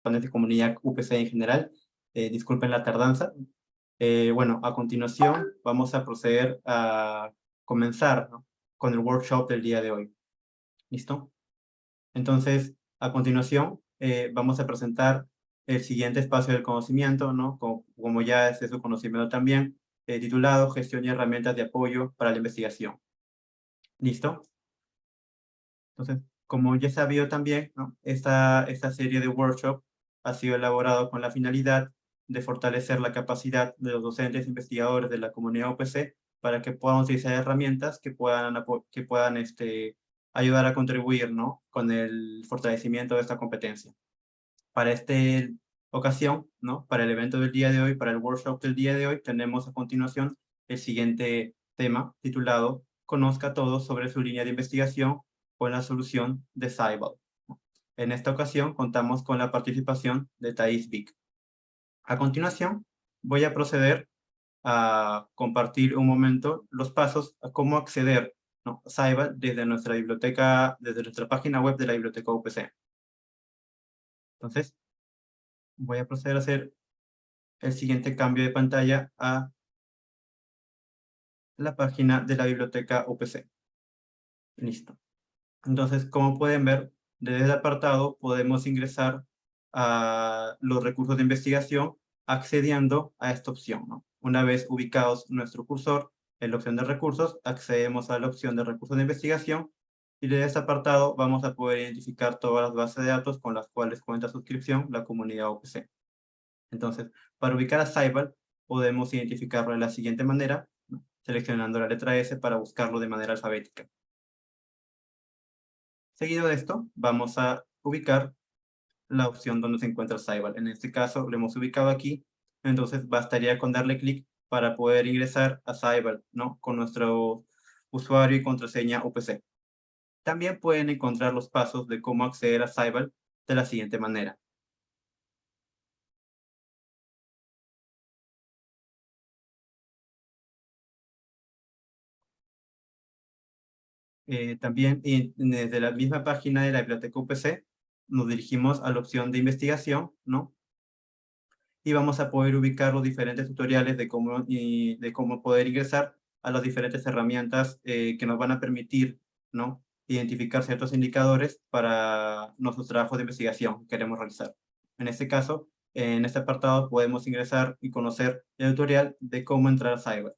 participantes de comunidad UPC en general. Disculpen la tardanza. Bueno, a continuación vamos a proceder a comenzar, ¿no?, con el workshop del día de hoy. ¿Listo? Entonces, a continuación, vamos a presentar el siguiente espacio del conocimiento, ¿no?, como ya es de su conocimiento también, titulado Gestión y herramientas de apoyo para la investigación. ¿Listo? Entonces, como ya sabido también, ¿no?, esta serie de workshops ha sido elaborado con la finalidad de fortalecer la capacidad de los docentes e investigadores de la comunidad UPC para que puedan utilizar herramientas que puedan ayudar a contribuir, ¿no?, con el fortalecimiento de esta competencia. Para esta ocasión, ¿no?, para el evento del día de hoy, para el workshop del día de hoy, tenemos a continuación el siguiente tema titulado Conozca todo sobre su línea de investigación con la solución de Ceibal. En esta ocasión contamos con la participación de Thais Vic. A continuación, voy a proceder a compartir un momento los pasos a cómo acceder, ¿no?, a Ceibal desde nuestra biblioteca, desde nuestra página web de la biblioteca UPC. Entonces, voy a proceder a hacer el siguiente cambio de pantalla a la página de la biblioteca UPC. Listo. Entonces, como pueden ver, desde el apartado podemos ingresar a los recursos de investigación accediendo a esta opción, ¿no? Una vez ubicados nuestro cursor en la opción de recursos, accedemos a la opción de recursos de investigación y desde este apartado vamos a poder identificar todas las bases de datos con las cuales cuenta suscripción la comunidad UPC. Entonces, para ubicar a Ceibal, podemos identificarlo de la siguiente manera, ¿no?, seleccionando la letra S para buscarlo de manera alfabética. Seguido de esto, vamos a ubicar la opción donde se encuentra Ceibal. En este caso, lo hemos ubicado aquí, entonces bastaría con darle clic para poder ingresar a Ceibal, ¿no?, con nuestro usuario y contraseña UPC. También pueden encontrar los pasos de cómo acceder a Ceibal de la siguiente manera. También desde la misma página de la biblioteca UPC nos dirigimos a la opción de investigación, ¿no?, y vamos a poder ubicar los diferentes tutoriales de cómo poder ingresar a las diferentes herramientas que nos van a permitir, ¿no?, identificar ciertos indicadores para nuestros trabajos de investigación que queremos realizar. En este caso, en este apartado podemos ingresar y conocer el tutorial de cómo entrar a Ceibal.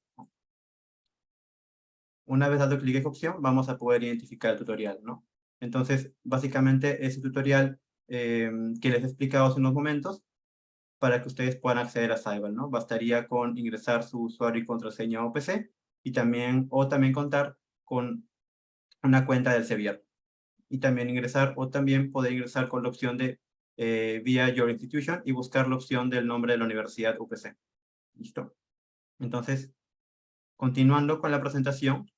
Una vez dado clic en esta opción, vamos a poder identificar el tutorial, ¿no? Entonces, básicamente, ese tutorial que les he explicado hace unos momentos, para que ustedes puedan acceder a Ceibal, ¿no? Bastaría con ingresar su usuario y contraseña OPC y también contar con una cuenta del Elsevier. Y también poder ingresar con la opción de via Your Institution y buscar la opción del nombre de la universidad UPC. ¿Listo? Entonces, continuando con la presentación.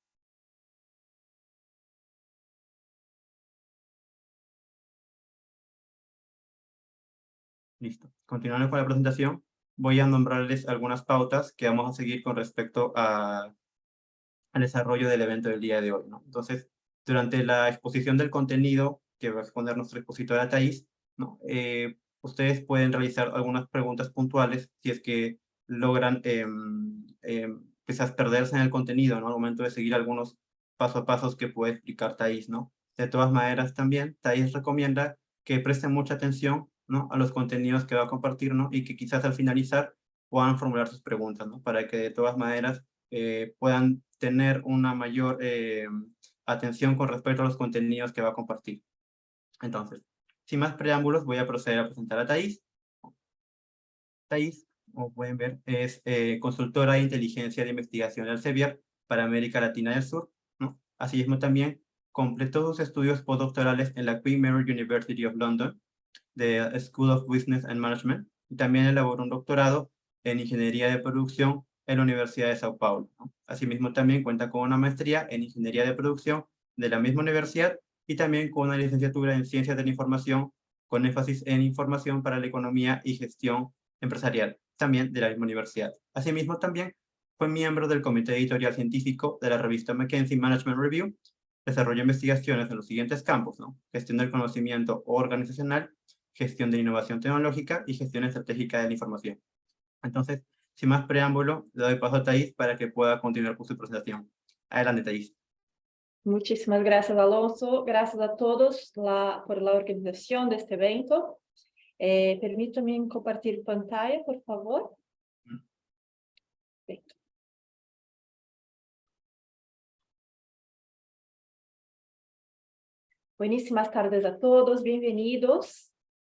Listo. Continuando con la presentación, voy a nombrarles algunas pautas que vamos a seguir con respecto al desarrollo del evento del día de hoy, ¿no? Entonces, durante la exposición del contenido que va a exponer nuestra expositora Thais, ¿no?, ustedes pueden realizar algunas preguntas puntuales si es que logran quizás perderse en el contenido, ¿no?, al momento de seguir algunos paso a pasos que puede explicar Thais, ¿no? De todas maneras, también Thais recomienda que presten mucha atención, ¿no?, a los contenidos que va a compartir, ¿no?, y que quizás al finalizar puedan formular sus preguntas, ¿no?, para que de todas maneras puedan tener una mayor atención con respecto a los contenidos que va a compartir. Entonces, sin más preámbulos, voy a proceder a presentar a Thais. Thais, como pueden ver, es consultora de inteligencia de investigación del Elsevier para América Latina y el Sur, ¿no? Asimismo, también completó sus estudios postdoctorales en la Queen Mary University of London, de School of Business and Management, y también elaboró un doctorado en Ingeniería de Producción en la Universidad de Sao Paulo, ¿no? Asimismo, también cuenta con una maestría en Ingeniería de Producción de la misma universidad y también con una licenciatura en Ciencias de la Información con énfasis en Información para la Economía y Gestión Empresarial, también de la misma universidad. Asimismo, también fue miembro del Comité Editorial Científico de la revista McKinsey Management Review, desarrolló investigaciones en los siguientes campos, ¿no? Gestión del conocimiento organizacional, gestión de innovación tecnológica y gestión estratégica de la información. Entonces, sin más preámbulo, le doy paso a Thais para que pueda continuar con su presentación. Adelante, Thais. Muchísimas gracias, Alonso. Gracias a todos por la organización de este evento. Permítame compartir pantalla, por favor. Perfecto. Buenísimas tardes a todos, bienvenidos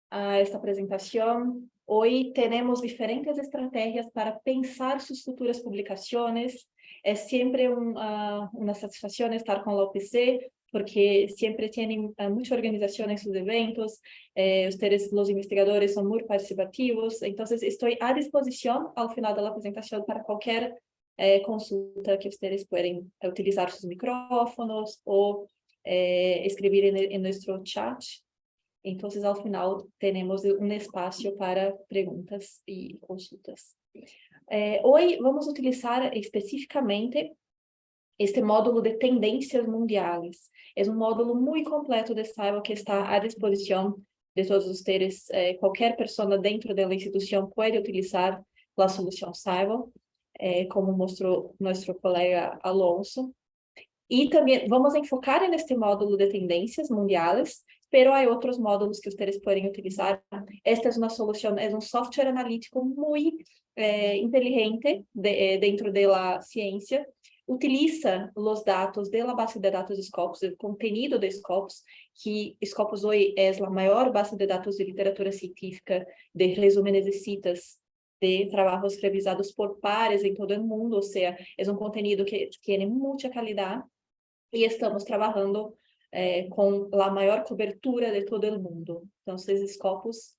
a esta presentación. Hoy tenemos diferentes estrategias para pensar sus futuras publicaciones. Es siempre una satisfacción estar con la OPC, porque siempre tienen mucha organización en sus eventos. Ustedes, los investigadores, son muy participativos. Entonces, estoy a disposición al final de la presentación para cualquier consulta que ustedes pueden utilizar sus micrófonos o escribir en nuestro chat. Entonces, al final, tenemos un espacio para preguntas y consultas. Hoy vamos a utilizar específicamente este módulo de tendências mundiales. Es un módulo muy completo de Scible que está a disposición de todos ustedes. Cualquier persona dentro de la institución puede utilizar la solución Scible, como mostró nuestro colega Alonso. Y también vamos a enfocar en este módulo de tendencias mundiales, pero hay otros módulos que ustedes pueden utilizar. Esta es una solución, es un software analítico muy inteligente dentro de la ciencia. Utiliza los datos de la base de datos Scopus, el contenido de Scopus, que Scopus hoy es la mayor base de datos de literatura científica, de resúmenes de citas, de trabajos revisados por pares en todo el mundo, o sea, es un contenido que tiene mucha calidad y estamos trabajando con la mayor cobertura de todo el mundo. Entonces, Scopus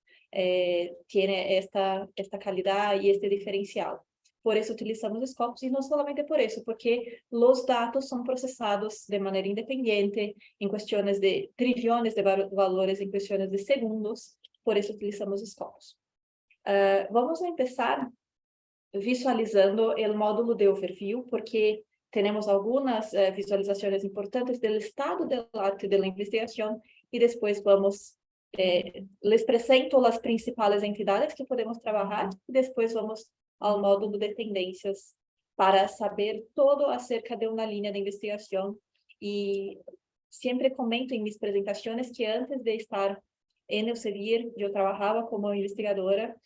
tiene esta calidad y este diferencial. Por eso utilizamos Scopus, y no solamente por eso, porque los datos son procesados de manera independiente, en cuestiones de trillones de valores, en cuestiones de segundos. Por eso utilizamos Scopus. Vamos a empezar visualizando el módulo de overview, porque tenemos algunas visualizaciones importantes del estado del arte de la investigación, y después les presento las principales entidades que podemos trabajar, y después vamos al módulo de tendencias para saber todo acerca de una línea de investigación. Y siempre comento en mis presentaciones que antes de estar en Elsevier, yo trabajaba como investigadora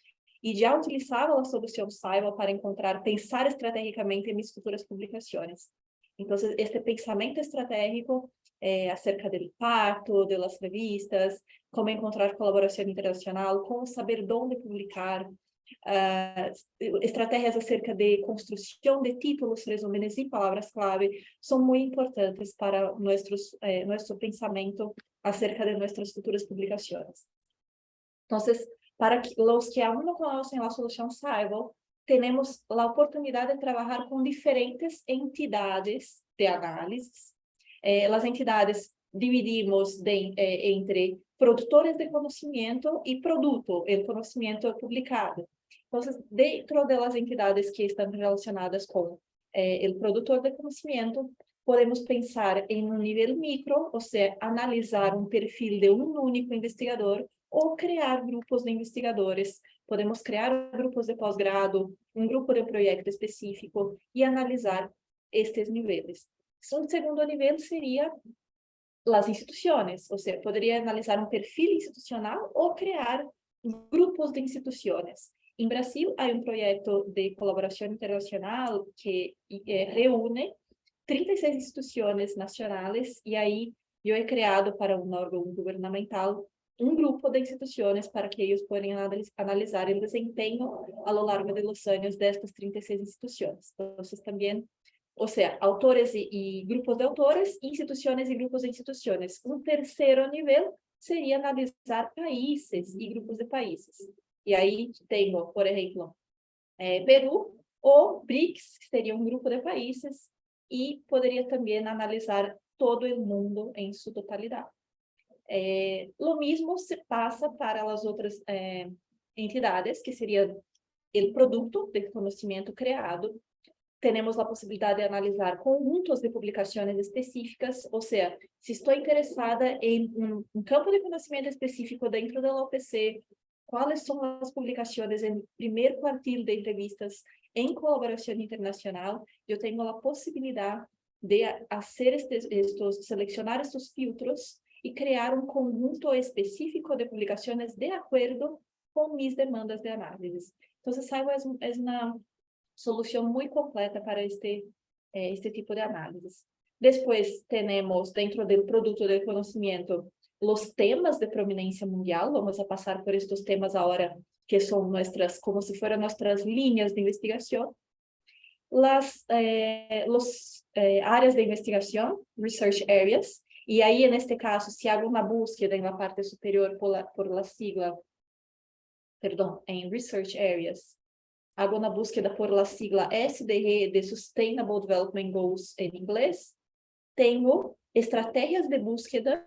y ya utilizaba la solución Scible para pensar estratégicamente en mis futuras publicaciones. Entonces, este pensamiento estratégico acerca del impacto, de las revistas, cómo encontrar colaboración internacional, cómo saber dónde publicar, estrategias acerca de construcción de títulos, resúmenes y palabras clave, son muy importantes para nuestro pensamiento acerca de nuestras futuras publicaciones. Entonces, para los que aún no conocen la solución Scible, tenemos la oportunidad de trabajar con diferentes entidades de análisis. Las entidades dividimos entre produtores de conocimiento y producto, el conocimiento publicado. Entonces, dentro de las entidades que están relacionadas con el productor de conocimiento, podemos pensar en un nivel micro, o sea, analizar un perfil de un único investigador, ou criar grupos de investigadores. Podemos criar grupos de pós-grado, um grupo de projeto específico e analisar estes níveis. Um segundo nível seria as instituições, ou seja, poderia analisar um perfil institucional ou criar grupos de instituições. Em Brasil, há um projeto de colaboração internacional que reúne 36 instituições nacionais, e aí eu he criado para um órgão governamental um grupo de instituições para que eles possam analisar o desempenho ao longo de los anos destas 36 instituições. Então, também, ou seja, autores e grupos de autores, instituições e grupos de instituições. Um terceiro nível seria analisar países e grupos de países. E aí tenho, por exemplo, Peru ou BRICS, que seria um grupo de países, e poderia também analisar todo o mundo em sua totalidade. Lo mismo se pasa para las otras entidades, que sería el producto del conocimiento creado. tenemos la posibilidad de analizar conjuntos de publicaciones específicas, o sea, si estoy interesada en un campo de conocimiento específico dentro de la UPC, cuáles son las publicaciones en primer cuartil de entrevistas en colaboración internacional, yo tengo la posibilidad de hacer seleccionar estos filtros y crear un conjunto específico de publicaciones de acuerdo con mis demandas de análisis. Entonces, Saigo es una solución muy completa para este tipo de análisis. Después tenemos, dentro del producto del conocimiento, los temas de prominencia mundial. Vamos a pasar por estos temas ahora, que son nuestras, como si fueran nuestras líneas de investigación. Las áreas de investigación, research areas, y ahí en este caso, si hago una búsqueda en la parte superior por la sigla, perdón, en research areas, hago una búsqueda por la sigla SDG de Sustainable Development Goals en inglés, tengo estrategias de búsqueda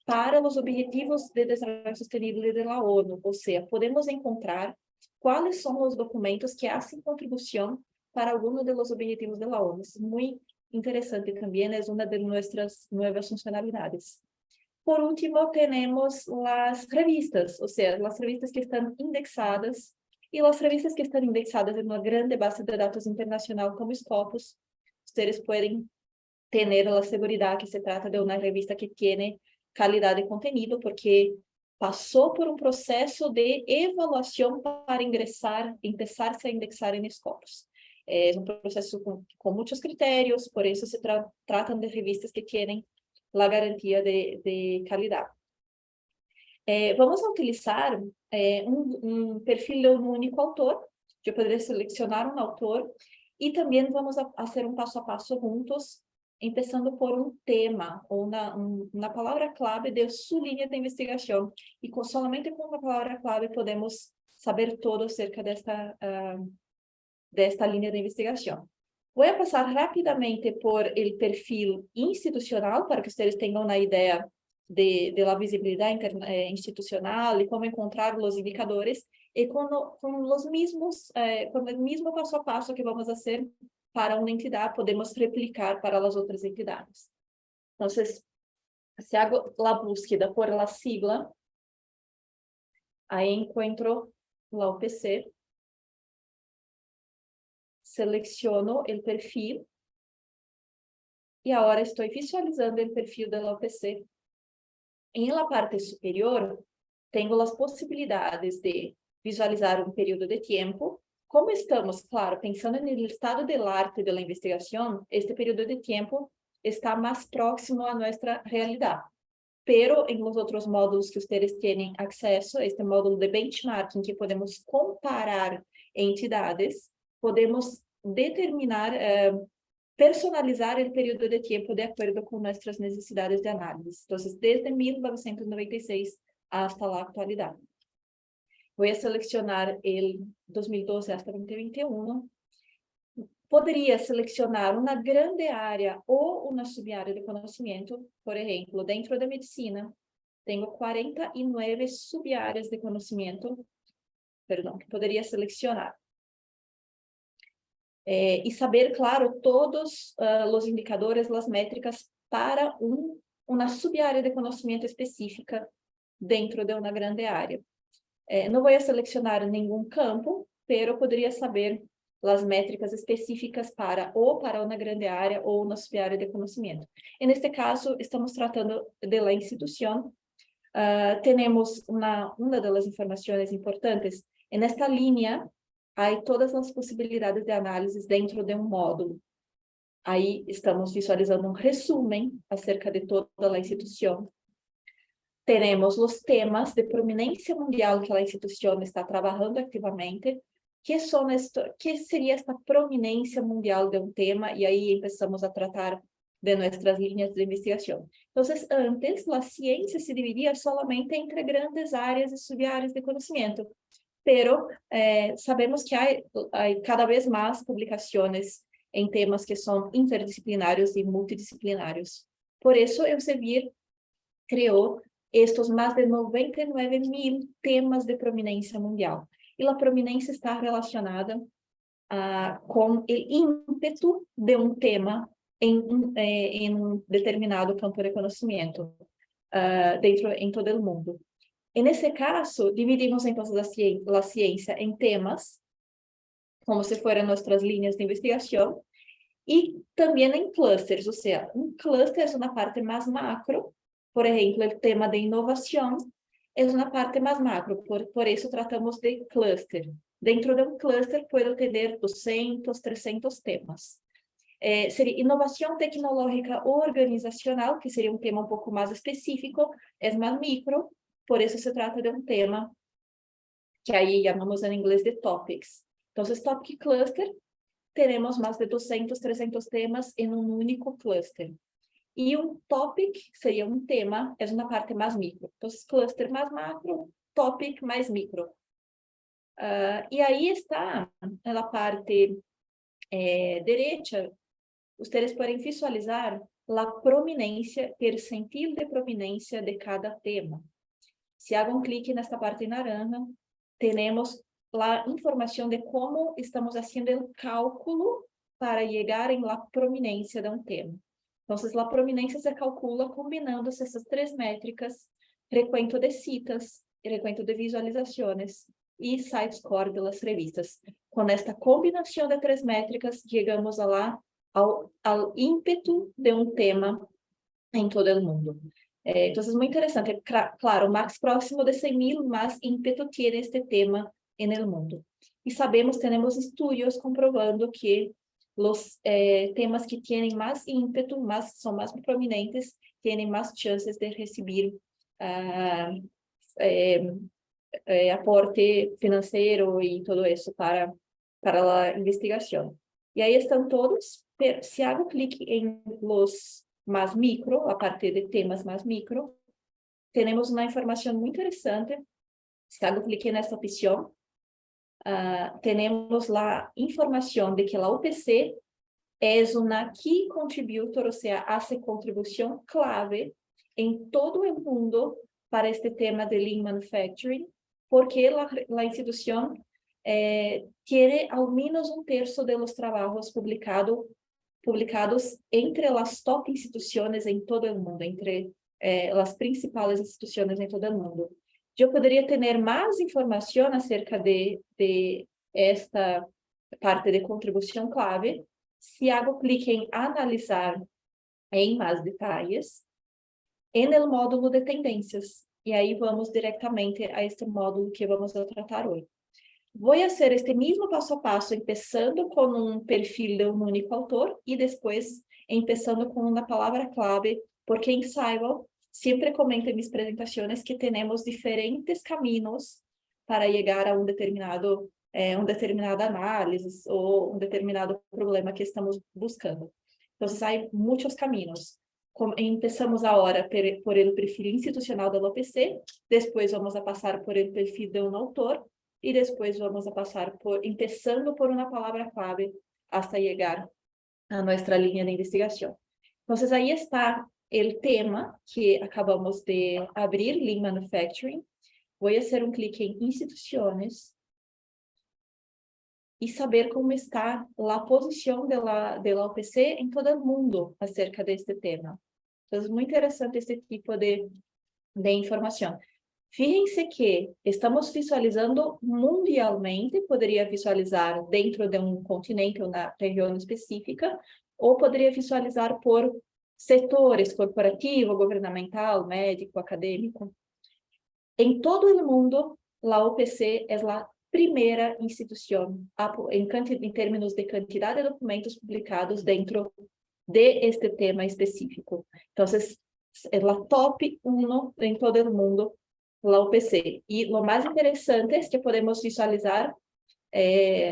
para los objetivos de desarrollo sostenible de la ONU, o sea, podemos encontrar cuáles son los documentos que hacen contribución para alguno de los objetivos de la ONU. Es muy interesante también, es una de nuestras nuevas funcionalidades. Por último, tenemos las revistas, o sea, las revistas que están indexadas, y las revistas que están indexadas en una grande base de datos internacional como Scopus. Ustedes pueden tener la seguridad que se trata de una revista que tiene calidad de contenido, porque pasó por un proceso de evaluación para empezarse a indexar en Scopus. Es un proceso con muchos criterios, por eso se tratan de revistas que tienen la garantía de calidad. Vamos a utilizar un perfil de un único autor. Yo podré seleccionar un autor y también vamos a hacer un paso a paso juntos, empezando por un tema o una palabra clave de su línea de investigación. Y solamente con una palabra clave podemos saber todo acerca de esta línea de investigación. Voy a pasar rápidamente por el perfil institucional para que ustedes tengan una idea de la visibilidad institucional y cómo encontrar los indicadores y con el mismo paso a paso que vamos a hacer para una entidad, podemos replicar para las otras entidades. Entonces, si hago la búsqueda por la sigla, ahí encuentro la UPC, selecciono el perfil y ahora estoy visualizando el perfil de la UPC. En la parte superior, tengo las posibilidades de visualizar un periodo de tiempo. Como estamos, claro, pensando en el estado del arte de la investigación, este periodo de tiempo está más próximo a nuestra realidad. Pero en los otros módulos que ustedes tienen acceso, este módulo de benchmarking, que podemos comparar entidades, podemos determinar, personalizar el periodo de tiempo de acuerdo con nuestras necesidades de análisis. Entonces, desde 1996 hasta la actualidad. Voy a seleccionar el 2012 hasta 2021. Podría seleccionar una grande área o una subárea de conocimiento. Por ejemplo, dentro de medicina, tengo 49 subáreas de conocimiento, perdón, que podría seleccionar. Y saber, claro, todos los indicadores, las métricas para una subárea de conocimiento específica dentro de una grande área. No voy a seleccionar ningún campo, pero podría saber las métricas específicas para una grande área o una subárea de conocimiento. En este caso, estamos tratando de la institución. Tenemos una de las informaciones importantes. En esta línea, hay todas las posibilidades de análisis dentro de un módulo. Ahí estamos visualizando un resumen acerca de toda la institución. Tenemos los temas de prominencia mundial que la institución está trabajando activamente. ¿Qué sería esta prominencia mundial de un tema? Y ahí empezamos a tratar de nuestras líneas de investigación. Entonces, antes, la ciencia se dividía solamente entre grandes áreas y subáreas de conocimiento. Pero sabemos que hay cada vez más publicaciones en temas que son interdisciplinarios y multidisciplinarios. Por eso, Elsevier creó estos más de 99.000 temas de prominencia mundial. Y la prominencia está relacionada com o ímpeto de um tema em um determinado campo de conhecimento em todo o mundo. Nesse caso, dividimos então a ciência em temas, como se fueran nossas linhas de investigação, e também em clusters, ou seja, um cluster é uma parte mais macro, por exemplo, o tema de inovação é uma parte mais macro, por isso tratamos de cluster. Dentro de um cluster, puedo ter 200, 300 temas. Seria inovação tecnológica ou organizacional, que seria um tema um pouco mais específico, é mais micro, por isso se trata de um tema que aí chamamos em inglês de topics. Então, topic cluster, teremos mais de 200, 300 temas em um único cluster. E um topic seria um tema, é uma parte mais micro. Então, cluster mais macro, topic mais micro. E aí está, na parte direita, vocês podem visualizar a prominência, percentil de prominência de cada tema. Se hago um clique nesta parte naranja, temos a informação de como estamos fazendo o cálculo para chegar em la prominência de um tema. Então, a prominência se calcula combinando essas três métricas: recuento de citas, recuento de visualizações e site score das revistas. Com esta combinação de três métricas, chegamos ao ímpeto de um tema em todo o mundo. Então, é muito interessante. Claro, mais próximo de 100.000, mais ímpeto tem este tema no mundo. E sabemos, temos estudos comprovando que os temas que têm mais ímpeto, são mais prominentes, têm mais chances de receber aporte financeiro e tudo isso para a investigação. E aí estão todos. Se hago clique em los mais micro, a partir de temas mais micro, temos uma informação muito interessante. Se hago clique nessa opção, temos a informação de que a UPC é uma key contributor, ou seja, hace contribuição clave em todo o mundo para este tema de Lean Manufacturing, porque a instituição tem ao menos um terço de los trabalhos publicados entre as top instituições em todo o mundo, entre as principais instituições em todo o mundo. Eu poderia ter mais informação acerca de esta parte de contribuição clave, se hago clique em analisar em mais detalhes, no módulo de tendências. E aí vamos diretamente a este módulo que vamos tratar hoje. Vou fazer este mesmo passo a passo, começando com um perfil de um único autor e depois começando com uma palavra-clave, porque em Saiba sempre comento em minhas apresentações que temos diferentes caminhos para chegar a determinada análise ou determinado problema que estamos buscando. Então, há muitos caminhos. Começamos agora por el perfil institucional da UPC, depois vamos a passar por el perfil de um autor, e depois vamos a passar começando por uma palavra-clave, hasta chegar a nossa linha de investigação. Então, aí está o tema que acabamos de abrir, Lean Manufacturing. Vou fazer um clique em instituições e saber como está a posição da UPC em todo o mundo acerca deste tema. Então, é muito interessante esse tipo de informação. Fíjense que estamos visualizando mundialmente, poderia visualizar dentro de um continente ou na região específica, ou poderia visualizar por setores, corporativo, governamental, médico, acadêmico. Em todo o mundo, a UPC é a primeira instituição em termos de quantidade de documentos publicados dentro de este tema específico. Então, é a top 1 em todo o mundo, a UPC. E o mais interessante é que podemos visualizar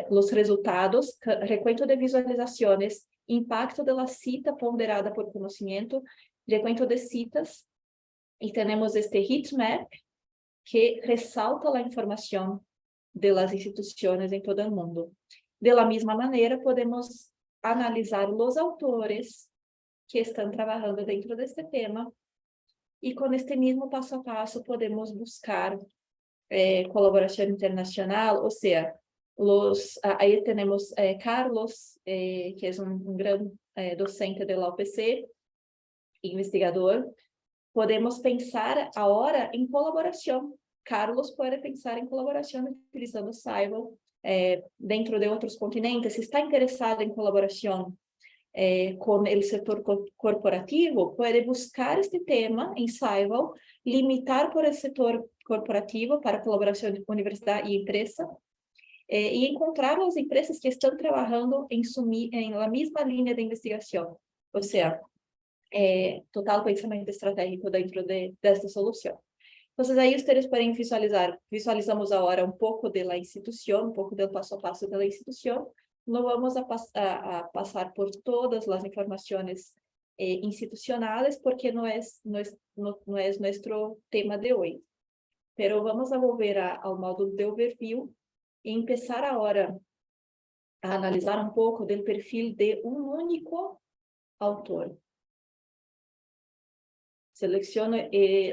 os resultados, recuento de visualizações, impacto da cita ponderada por conhecimento, recuento de citas, e temos este heat map, que ressalta a informação das instituições em todo o mundo. De la mesma maneira, podemos analisar os autores que estão trabalhando dentro deste tema, e com este mesmo passo a passo podemos buscar colaboração internacional, ou seja, Ahí tenemos Carlos, que es un gran docente de la UPC, investigador. Podemos pensar ahora en colaboración. Carlos puede pensar en colaboración utilizando Scible dentro de otros continentes. Si está interesado en colaboración con el sector corporativo, puede buscar este tema en Scible, limitar por el sector corporativo para colaboración universidad y empresa, y encontrar las empresas que están trabajando en la misma línea de investigación. O sea, total pensamento estratégico dentro de esta solución. Entonces, ahí ustedes pueden visualizamos ahora un poco de la institución, un poco del paso a paso de la institución. No vamos a pasar por todas las informaciones institucionales, porque no es nuestro tema de hoy. Pero vamos a volver al módulo de overview e empezar ahora a analisar un poco del perfil de un único autor. Selecciono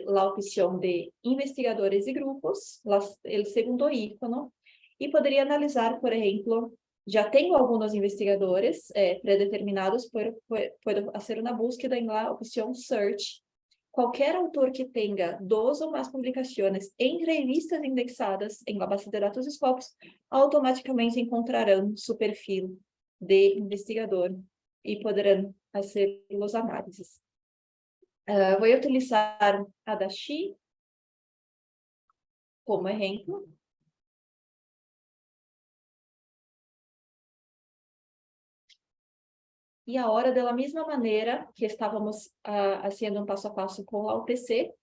la opción de investigadores y grupos, el segundo icono, y podría analizar, por ejemplo, ya tengo algunos investigadores predeterminados, puedo hacer una búsqueda en la opción Search. Cualquier autor que tenga 2 o más publicaciones en revistas indexadas en la base de datos Scopus, automáticamente encontrarán su perfil de investigador y podrán hacer los análisis. Voy a utilizar Adachi como ejemplo. Y ahora, de la misma manera que estábamos haciendo un paso a paso con la UPC,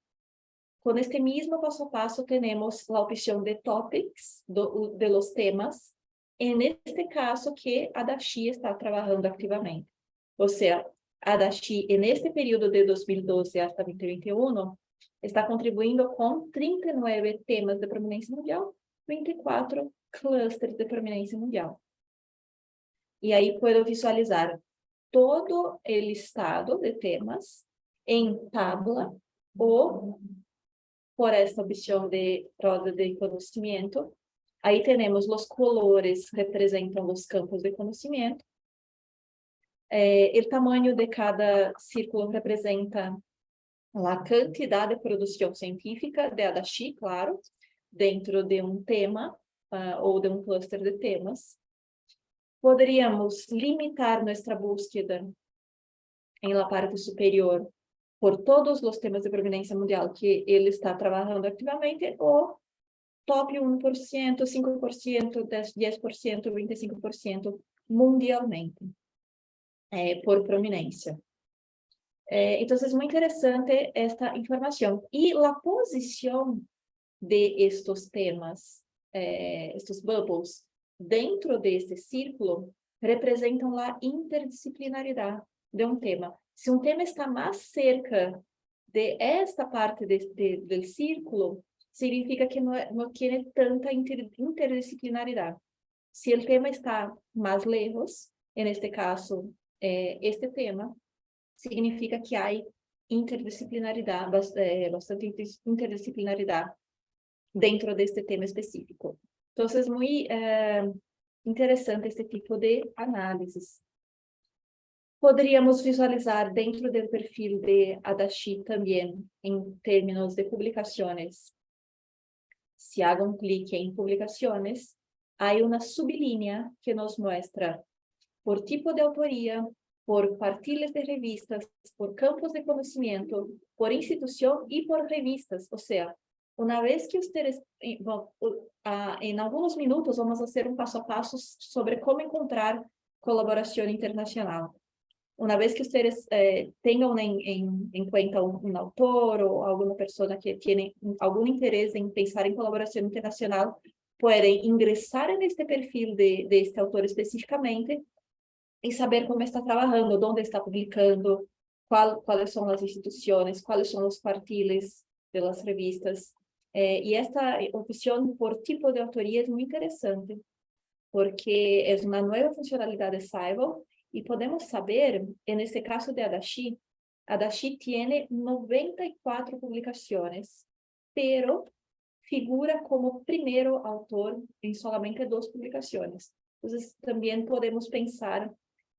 con este mismo paso a paso tenemos la opción de topics, de los temas, en este caso que Adachi está trabajando activamente. O sea, Adachi, en este periodo de 2012 hasta 2021, está contribuindo com 39 temas de prominência mundial, 24 clusters de prominência mundial. E aí, puedo visualizar todo o listado de temas em tabla ou por esta opção de roda de conhecimento. Aí temos os colores que representam os campos de conhecimento. O tamanho de cada círculo representa a quantidade de produção científica de Adachi, claro, dentro de um tema ou de um cluster de temas. Poderíamos limitar nossa búsqueda em la parte superior por todos os temas de prominência mundial que ele está trabalhando ativamente, ou top 1%, 5%, 10%, 25% mundialmente, por prominência. Então, é muito interessante esta informação. E a posição de estes temas, estes bubbles, dentro deste círculo, representam a interdisciplinaridade de um tema. Se um tema está mais cerca de esta parte do círculo, significa que não tem tanta interdisciplinaridade. Se o tema está mais lejos, neste caso, este tema, significa que há interdisciplinaridade, bastante interdisciplinaridade dentro deste tema específico. Então, é muito interessante este tipo de análises. Poderíamos visualizar dentro do perfil de Adachi também, em termos de publicações. Se haga um clique em publicações, há uma sublínea que nos mostra por tipo de autoria, por partilhas de revistas, por campos de conhecimento, por instituição e por revistas. Ou seja, uma vez que vocês, em alguns minutos, vamos fazer um passo a passo sobre como encontrar colaboração internacional. Uma vez que vocês tenham em conta um autor ou alguma pessoa que tenha algum interesse em pensar em colaboração internacional, podem ingressar neste perfil deste autor especificamente e saber como está trabalhando, onde está publicando, quais são as instituições, quais são os partilhas das revistas. E esta opção por tipo de autoria é muito interessante, porque é uma nova funcionalidade de Scible. Y podemos saber, en este caso de Adachi tiene 94 publicaciones, pero figura como primeiro autor em solamente 2 publicações. Então, também podemos pensar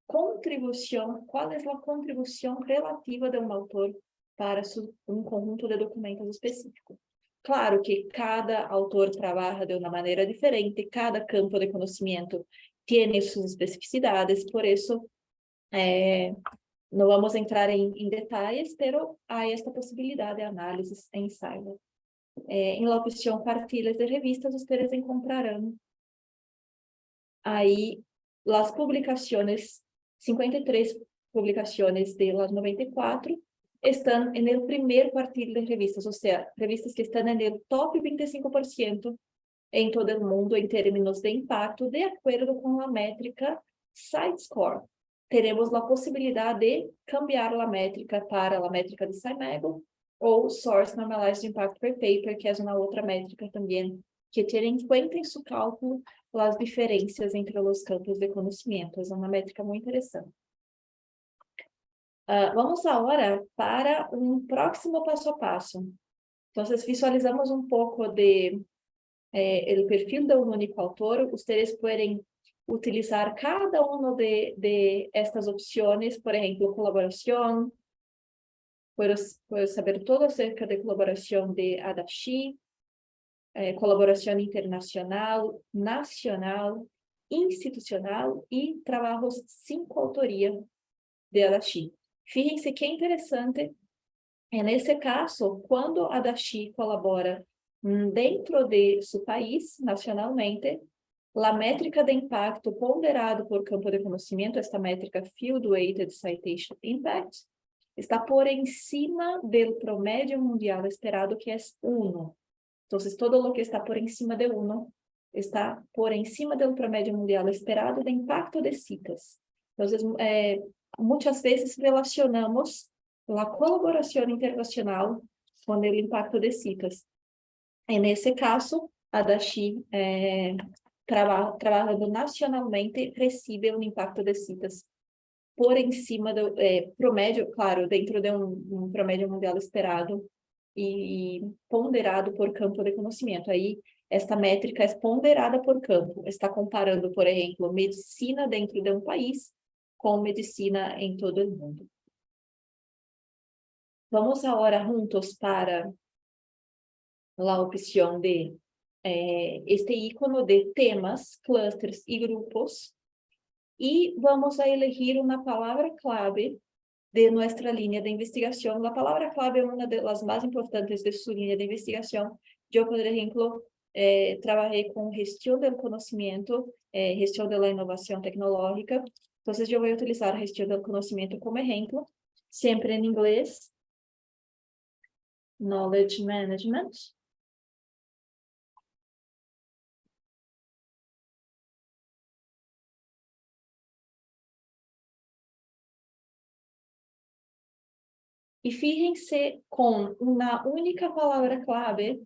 contribuição, qual é a contribuição relativa de um autor para um conjunto de documentos específico. Claro que cada autor trabalha de uma maneira diferente, cada campo de conhecimento tem suas especificidades, por isso não vamos entrar em detalhes, pero há esta possibilidade de análise em Science. Em la opção cartilhas de revistas, vocês encontrarão aí as publicações, 53 publicações de las 94, estão no primeiro quartil de revistas, ou seja, revistas que estão no top 25% em todo o mundo em termos de impacto, de acordo com a métrica SiteScore. Teremos a possibilidade de cambiar a métrica para a métrica de Cimego ou Source Normalized Impact per Paper, que é uma outra métrica também que tem em conta em seu cálculo as diferenças entre os campos de conhecimento. É uma métrica muito interessante. Vamos agora para um próximo passo a passo. Então, visualizamos um pouco de o perfil de um único autor. Vocês podem utilizar cada uma de estas opções, por exemplo, colaboração. Puedo saber todo acerca de colaboração de Adachi, colaboração internacional, nacional, institucional e trabalhos sem coautoria de Adachi. Fíjense que é interessante, nesse caso, quando Adachi colabora dentro de seu país, nacionalmente, a métrica de impacto ponderado por campo de conhecimento, esta métrica Field Weighted Citation Impact, está por encima do promédio mundial esperado, que é 1. Então, todo o que está por encima de 1 está por encima do promédio mundial esperado de impacto de citas. Então, muitas vezes relacionamos a colaboração internacional com o impacto de citas. E nesse caso, a Adachi, trabalhando nacionalmente, recebe um impacto de citas por encima do promédio, claro, dentro de um promédio mundial esperado e ponderado por campo de conhecimento. Aí, esta métrica é ponderada por campo. Está comparando, por exemplo, medicina dentro de um país com medicina em todo o mundo. Vamos agora juntos para a opção de este ícone de temas, clusters e grupos. E vamos a elegir uma palavra-clave de nossa linha de investigação. A palavra-clave é uma das mais importantes de sua linha de investigação. Eu, por exemplo, trabalhei com gestão do conhecimento, gestão da inovação tecnológica. Então, eu vou utilizar gestão do conhecimento como exemplo, sempre em inglês. Knowledge Management. E fíjense com uma única palavra-clave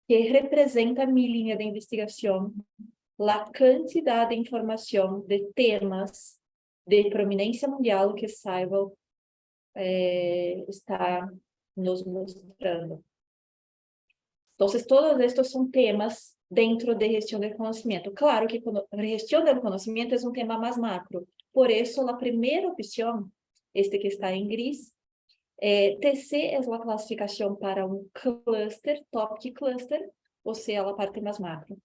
que representa minha linha de investigação, a quantidade de informação de temas de prominência mundial que Saibal está nos mostrando. Então, todos estes são temas dentro de gestão do conhecimento. Claro que a gestão do conhecimento é um tema mais macro. Por isso, a primeira opção, este que está em gris, TC é a classificação para um cluster, topic cluster, ou seja, a parte mais macro.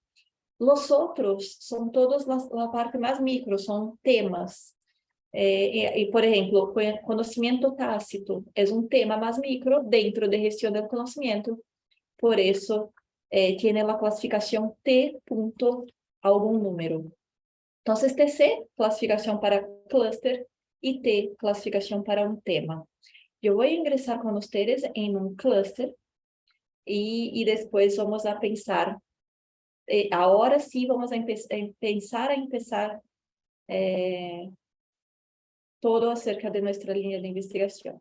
Os outros são todos a parte mais micro, são temas. Por exemplo, conhecimento tácito é um tema mais micro dentro de gestão do conhecimento. Por isso, tem a classificação T ponto algum número. Então, TC, classificação para cluster, e T, classificação para um tema. Eu vou ingressar com vocês em um cluster e depois vamos a pensar. Agora sim, vamos a pensar todo acerca de nossa linha de investigação.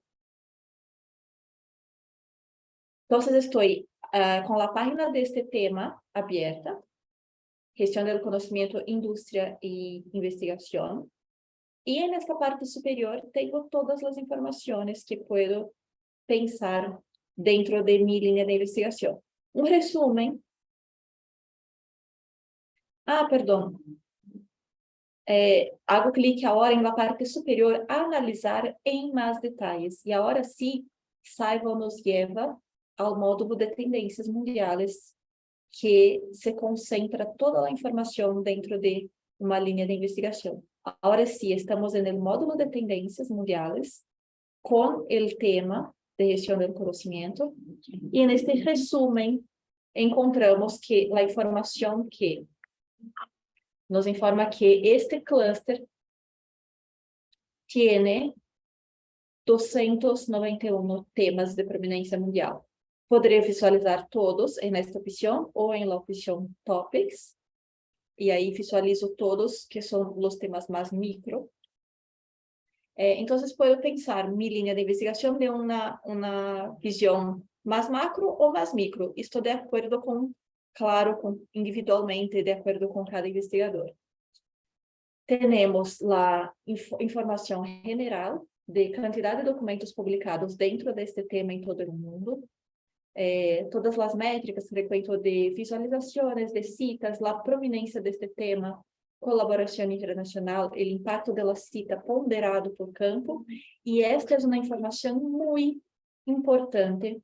Então, estou com a página deste tema aberta, gestão do conhecimento, indústria e investigação. E nesta parte superior tenho todas as informações que posso pensar dentro de minha linha de investigação. Um resumo Perdão. Hago clique agora em la parte superior, analisar em mais detalhes. E agora sim, Saival nos leva ao módulo de tendências mundiais, que se concentra toda a informação dentro de uma linha de investigação. Agora sim, estamos no módulo de tendências mundiais, com o tema de gestão do conhecimento, e neste resumen encontramos que a informação que nos informa que este clúster tiene 291 temas de prominência mundial. Poderia visualizar todos em esta opção ou em la opção Topics. E aí visualizo todos que são os temas mais micro. Então, posso pensar minha linha de investigação de uma visão mais macro ou mais micro. Estou de acordo com, claro, individualmente, de acordo com cada investigador. Temos a informação general de quantidade de documentos publicados dentro deste tema em todo o mundo, todas as métricas que cuento de visualizações, de citas, a prominência deste tema, colaboração internacional, o impacto da cita ponderado por campo, e esta é uma informação muito importante,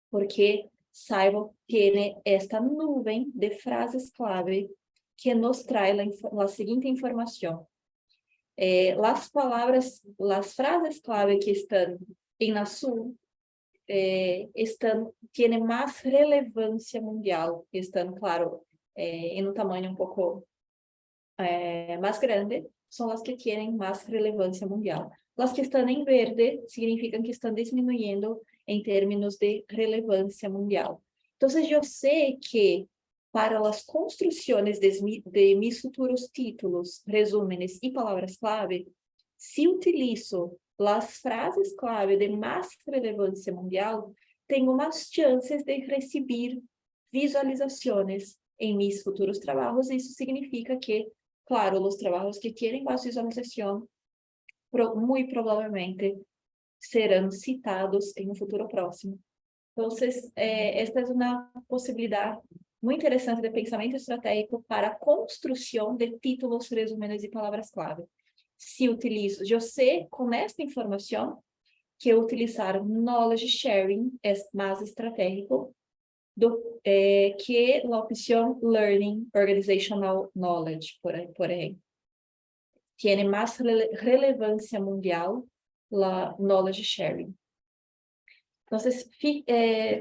porque Saival tem esta nuvem de frases clave que nos traz a seguinte informação. As frases clave que estão em azul têm mais relevância mundial, estão, claro, em um tamanho um pouco mais grande, são as que têm mais relevância mundial. As que estão em verde significam que estão disminuyendo em termos de relevância mundial. Então, eu sei que para as construções de mis futuros títulos, resúmenes e palavras-clave, se utilizo as frases-clave de mais relevância mundial, tenho mais chances de receber visualizações em mis futuros trabalhos. Isso significa que, claro, os trabalhos que têm mais visualização, muito provavelmente serão citados em um futuro próximo. Então, esta é uma possibilidade muito interessante de pensamento estratégico para a construção de títulos, resúmenes e palavras-clave. Se utilizo, eu sei com esta informação que utilizar knowledge sharing é mais estratégico que a opção learning organizational knowledge, porém. Tem mais relevância mundial la knowledge sharing. Então,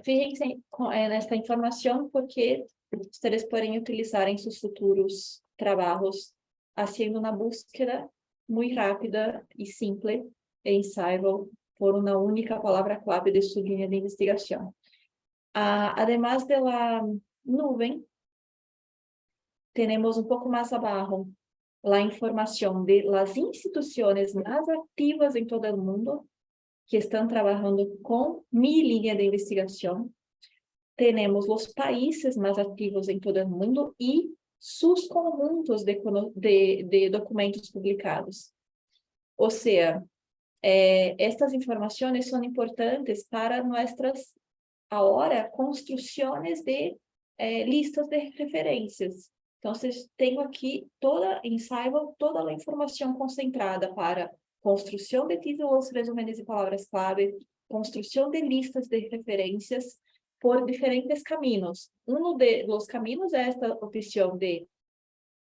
fíjense nesta informação, porque vocês podem utilizar em seus futuros trabalhos, fazendo uma búsqueda muito rápida e simples em Saival por uma única palavra-clave de sua linha de investigação. Además da nuvem, temos um pouco mais abaixo a informação de las instituições mais ativas em todo o mundo que estão trabalhando com minha linha de investigação. Temos os países mais ativos em todo o mundo e seus conjuntos de documentos publicados. Ou seja, estas informações são importantes para nossas, agora, construções de listas de referências. Então, tenho aqui em Saival toda a informação concentrada para construção de títulos, resúmenes e palavras-clave, construção de listas de referências por diferentes caminhos. Um dos caminhos é esta opção de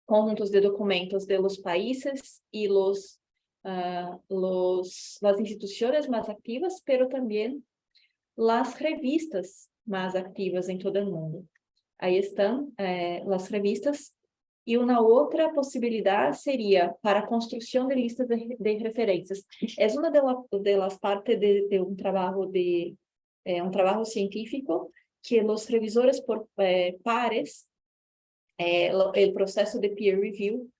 conjuntos de documentos de los países e las instituições mais ativas, pero também las revistas mais ativas em todo o mundo. Aí estão as revistas. E uma outra possibilidade seria para a construção de listas de referências. É uma das partes de um trabalho científico que os revisores por pares, o processo de peer review,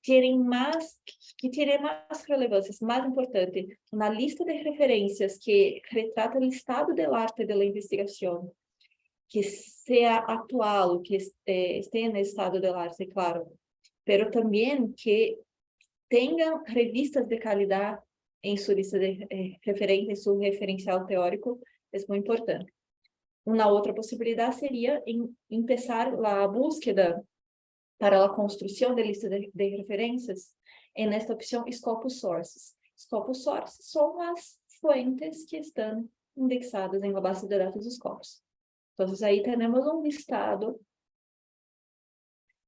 terem mais relevância, mais importante, uma lista de referências que retrata o estado da arte da investigação, que seja atual, que esteja no estado de arte, claro, pero também que tenham revistas de qualidade em sua lista de referência, em seu referencial teórico, é muito importante. Uma outra possibilidade seria começar a búsqueda para a construção de lista de referências en esta opção Scopus Sources. Scopus Sources são as fuentes que estão indexadas em la base de dados Scopus. Então, aí temos um listado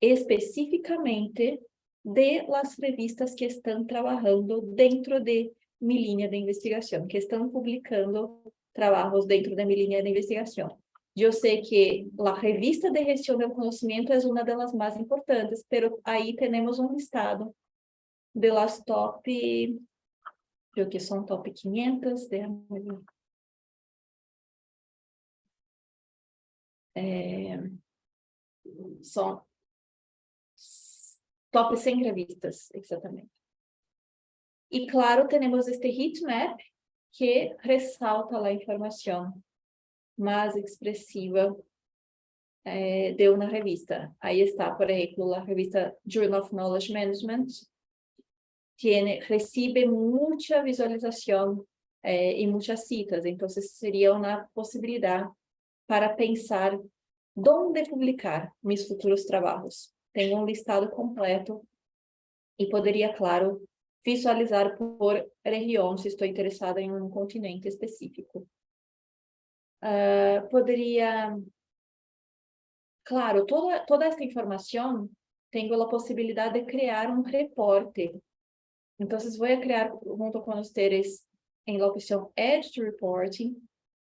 especificamente de las revistas que estão trabalhando dentro de minha linha de investigação, que estão publicando trabalhos dentro de minha linha de investigação. Eu sei que a revista de gestão do conhecimento é uma das mais importantes, mas aí temos um listado de las top, creo que são top 500, são top 100 revistas, exatamente. E, claro, temos este heatmap que ressalta a informação mais expressiva de uma revista. Aí está, por exemplo, a revista Journal of Knowledge Management, recibe muita visualização e muitas citas, então seria uma possibilidade para pensar onde publicar meus futuros trabalhos. Tenho um listado completo e poderia, claro, visualizar por região, se estou interessada em um continente específico. Poderia, claro, toda esta informação, tenho a possibilidade de criar um reporte. Então, vou criar, junto com vocês, em la opção Edge Reporting,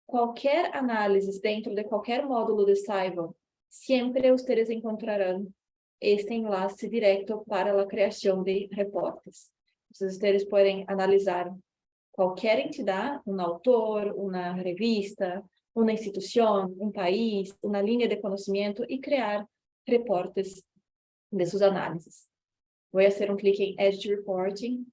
qualquer análise dentro de qualquer módulo de Scivel, sempre vocês encontrarão este enlace direto para a criação de reportes. Vocês podem analisar qualquer entidade, um autor, uma revista, uma instituição, um país, uma linha de conhecimento e criar reportes de suas análises. Vou fazer um clique em Edit Reporting,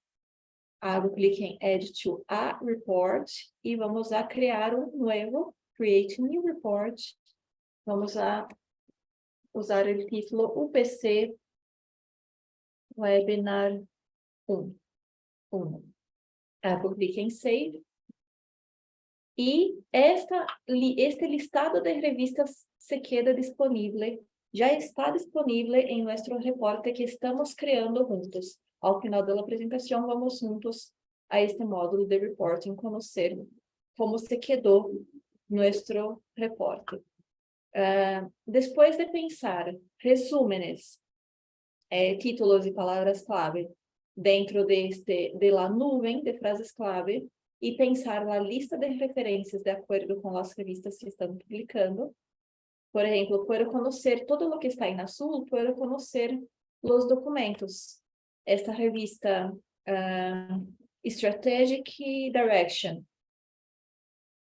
hago clique em Add to a Report e vamos a criar um novo, Create New Report. Vamos a usar o título UPC Webinar 1. Hago clique em Save. E este listado de revistas se queda disponível, já está disponível em nosso reporte que estamos criando juntos. Ao final da apresentação, vamos juntos a este módulo de reporting conhecer como se quedou nosso reporte. Depois de pensar resúmenes, títulos e palavras-clave dentro de la nuvem de frases-clave e pensar na lista de referências de acordo com as revistas que estão publicando. Por exemplo, puedo conhecer todo o que está em azul, puedo conhecer os documentos. Esta revista Strategic Direction.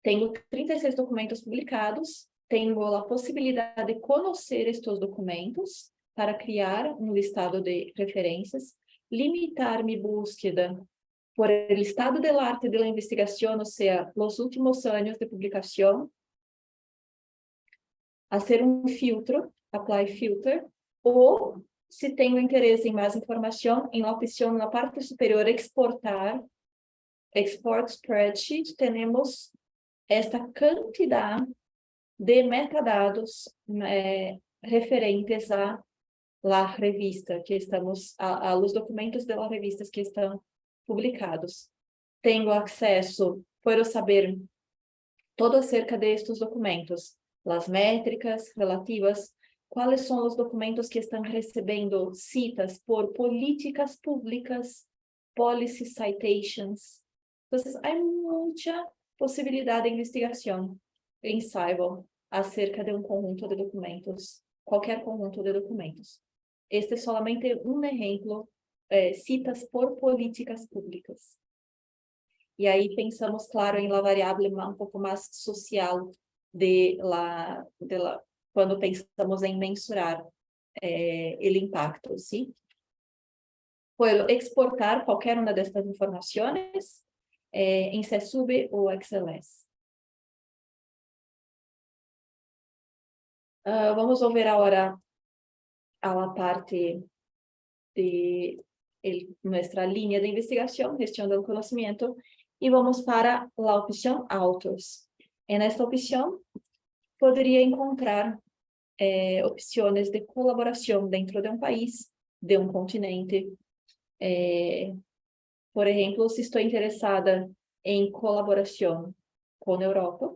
Tenho 36 documentos publicados, tenho a possibilidade de conhecer estes documentos para criar um listado de referências, limitar minha búsqueda por el estado del arte de la investigación, o sea, los últimos años de publicación, hacer un filtro, apply filter, ou, se tenho interesse em mais informação, em la opção na parte superior, exportar, export spreadsheet, temos esta quantidade de metadados referentes a la revista que estamos, a los documentos de la revistas que estão publicados. Tenho acesso, posso saber todo acerca destes documentos, as métricas relativas, quais são os documentos que estão recebendo citas por políticas públicas, policy citations. Então, há muita possibilidade de investigação em Scivel acerca de um conjunto de documentos, qualquer conjunto de documentos. Este é somente um exemplo, citas por políticas públicas. E aí pensamos, claro, em la variável um pouco mais social quando pensamos em mensurar o impacto, sim? Puedo exportar qualquer uma destas informações em CSV ou XLS. Vamos ver agora a parte de nossa linha de investigação, gestão do conhecimento, e vamos para a opção Authors. Nesta opção, poderia encontrar opciones de colaboración dentro de un país, de un continente. Por ejemplo, si estoy interesada en colaboración con Europa,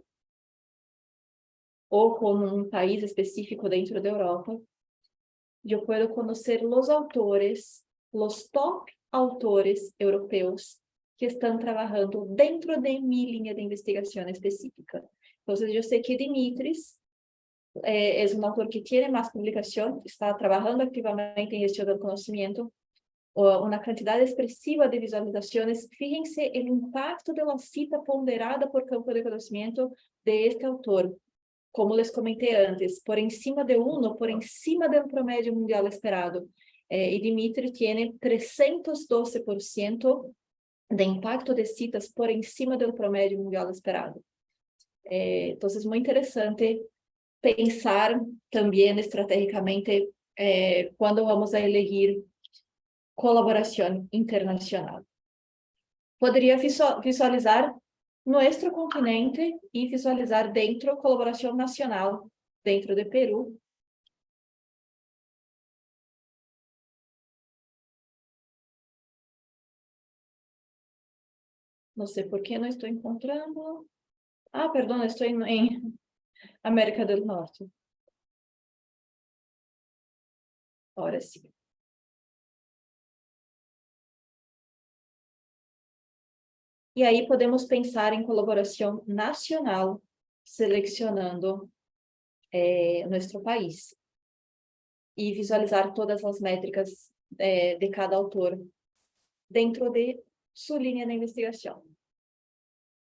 o con un país específico dentro de Europa, yo puedo conocer los autores, los top autores europeos que están trabajando dentro de mi línea de investigación específica. Entonces, yo sé que Dimitris es un autor que tiene más publicación, está trabajando activamente en gestión del conocimiento, una cantidad expresiva de visualizaciones. Fíjense el impacto de la cita ponderada por campo de conocimiento de este autor. Como les comentei antes, por encima de 1, por encima do promédio mundial esperado. E Dimitri tem 312% de impacto de citas por encima do promédio mundial esperado. Então, é muito interessante pensar também estrategicamente quando vamos a elegir colaboração internacional. Poderia visualizar nuestro continente y visualizar dentro colaboración nacional dentro de Perú. No sé por qué no estoy encontrando. Ah, perdón, estoy en América del Norte. Ahora sí. E aí podemos pensar em colaboração nacional, selecionando nosso país. E visualizar todas as métricas de cada autor dentro de sua linha de investigação.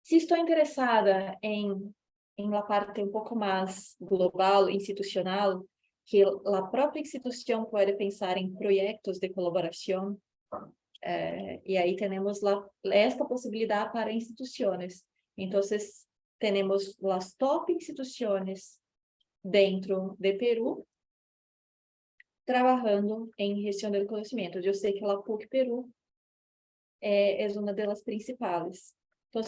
Se estou interessada em la parte um pouco mais global, institucional, que a própria instituição pode pensar em projetos de colaboração, e aí temos esta possibilidade para instituições. Então, temos as top instituições dentro de Peru, trabalhando em gestão do conhecimento. Eu sei que a PUC Peru é uma das principais. Então,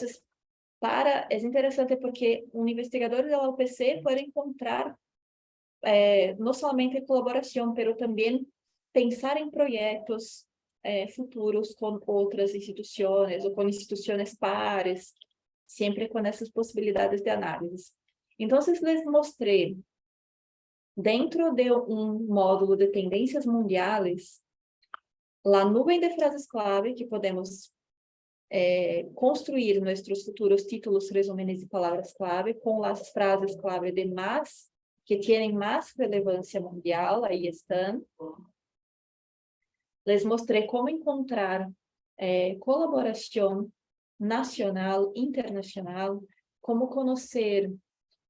é interessante porque um investigador da UPC pode encontrar não somente colaboração, mas também pensar em projetos futuros com outras instituições ou com instituições pares, sempre com essas possibilidades de análise. Então, les mostrei dentro de um módulo de tendências mundiais a nuvem de frases clave que podemos construir nossos futuros títulos, resúmenes e palavras-clave com as frases-clave de mais, que têm mais relevância mundial, aí estão. Les mostrei como encontrar colaboração nacional, internacional, como conhecer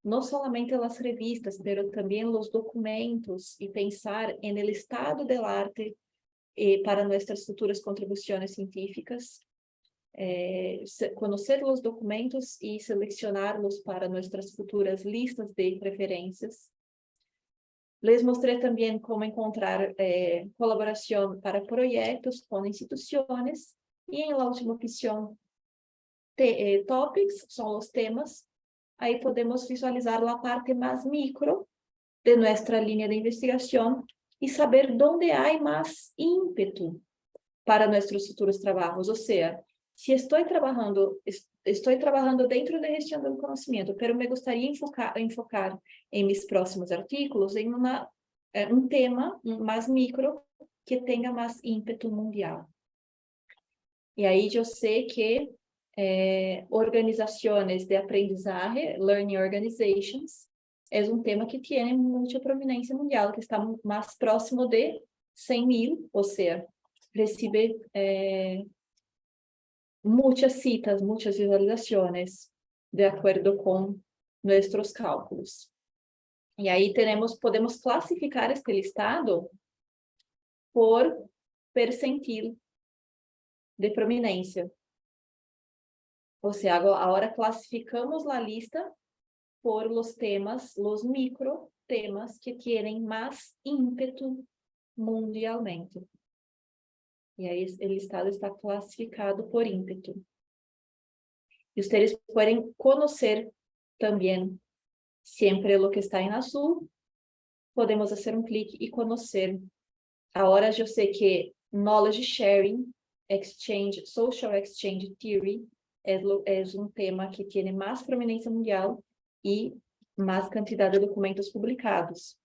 não somente as revistas, mas também os documentos e pensar no estado do arte para nossas futuras contribuições científicas. Conhecer os documentos e selecioná-los para nossas futuras listas de preferências. Les mostrei também como encontrar colaboração para projetos com instituições. E em la última opção, topics, são os temas. Aí podemos visualizar a parte mais micro de nossa linha de investigação e saber onde há mais ímpeto para nossos futuros trabalhos. Ou seja, se estou trabalhando dentro da gestão do conhecimento, mas me gostaria de enfocar em meus próximos artigos em um tema mais micro que tenha mais ímpeto mundial. E aí eu sei que organizações de aprendizagem, learning organizations, é um tema que tem muita prominência mundial, que está mais próximo de 100.000, ou seja, recebe muitas citas, muitas visualizações, de acordo com nossos cálculos. E aí podemos classificar este listado por percentil de prominência. Ou seja, agora classificamos a lista por os temas, os micro temas que têm mais ímpeto mundialmente. E aí o listado está classificado por ímpeto. E vocês podem conhecer também sempre o que está em azul podemos fazer um clique e conhecer. Agora eu sei que Knowledge Sharing, Exchange, Social Exchange Theory é um tema que tem mais prominência mundial e mais quantidade de documentos publicados.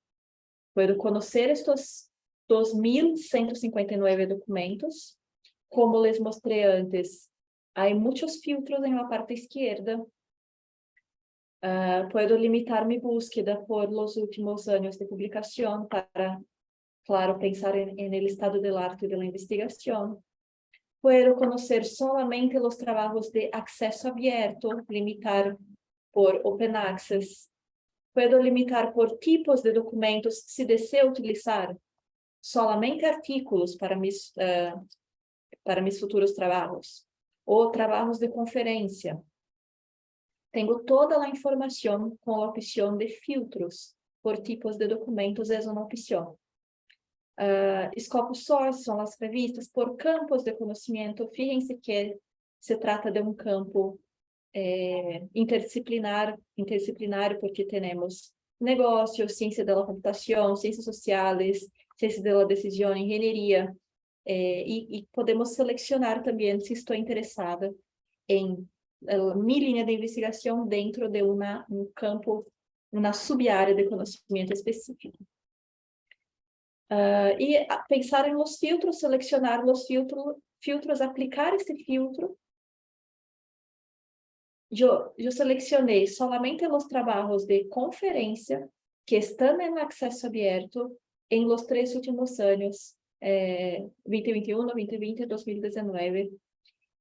Puedo conhecer estes 2.159 documentos. Como les mostrei antes, há muitos filtros na parte esquerda. Puedo limitar mi búsqueda por los últimos años de publicación para, claro, pensar en el estado del arte de la investigación. Puedo conocer solamente los trabajos de acceso abierto, limitar por Open Access. Puedo limitar por tipos de documentos si deseo utilizar solamente artículos para mis futuros trabajos ou trabajos de conferência. Tenho toda a informação com a opção de filtros por tipos de documentos, é uma opção. Scope Source são as revistas por campos de conhecimento. Fíjense que se trata de um campo interdisciplinar, porque temos negócios, ciência da computação, ciências sociais, ciência da decisão, engenharia, e podemos selecionar também se estou interessada em minha linha de investigação dentro de um campo, uma sub-área de conhecimento específico. E pensar em los filtros, selecionar los filtros, aplicar este filtro. Eu selecionei solamente os trabalhos de conferência que estão em acesso aberto em los 3 últimos anos, 2021, 2020 e 2019.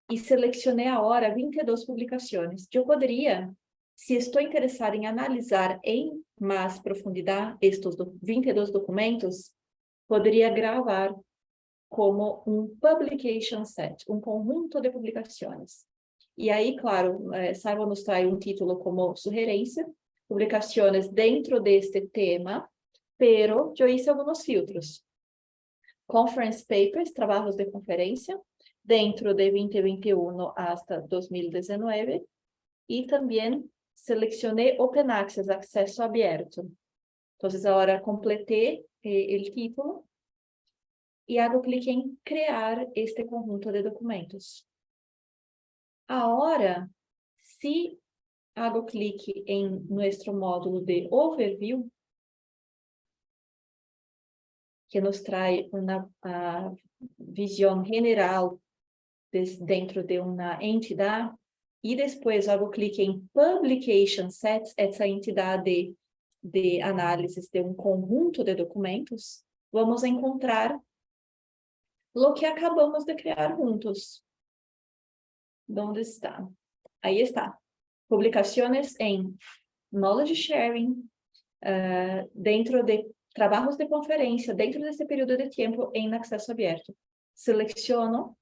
E selecionei agora 22 publicações. Eu poderia, se estou interessada em analisar em mais profundidade estes 22 documentos, poderia gravar como um publication set, um conjunto de publicações. E aí, claro, Saiba nos traz um título como sugerência, publicações dentro deste tema, pero eu hice alguns filtros. Conference papers, trabalhos de conferência, dentro de 2021 hasta 2019, e também selecionei Open Access, acesso aberto. Então, agora completei o título e hago clique em criar este conjunto de documentos. Agora, se hago clique em nosso módulo de overview, que nos traz uma visão geral dentro de uma entidade, e depois hago clique em Publication Sets, essa entidade de análise de um conjunto de documentos, vamos encontrar o que acabamos de criar juntos. Onde está? Aí está. Publicações em Knowledge Sharing, dentro de trabalhos de conferência, dentro desse período de tempo em acesso aberto. Seleciono.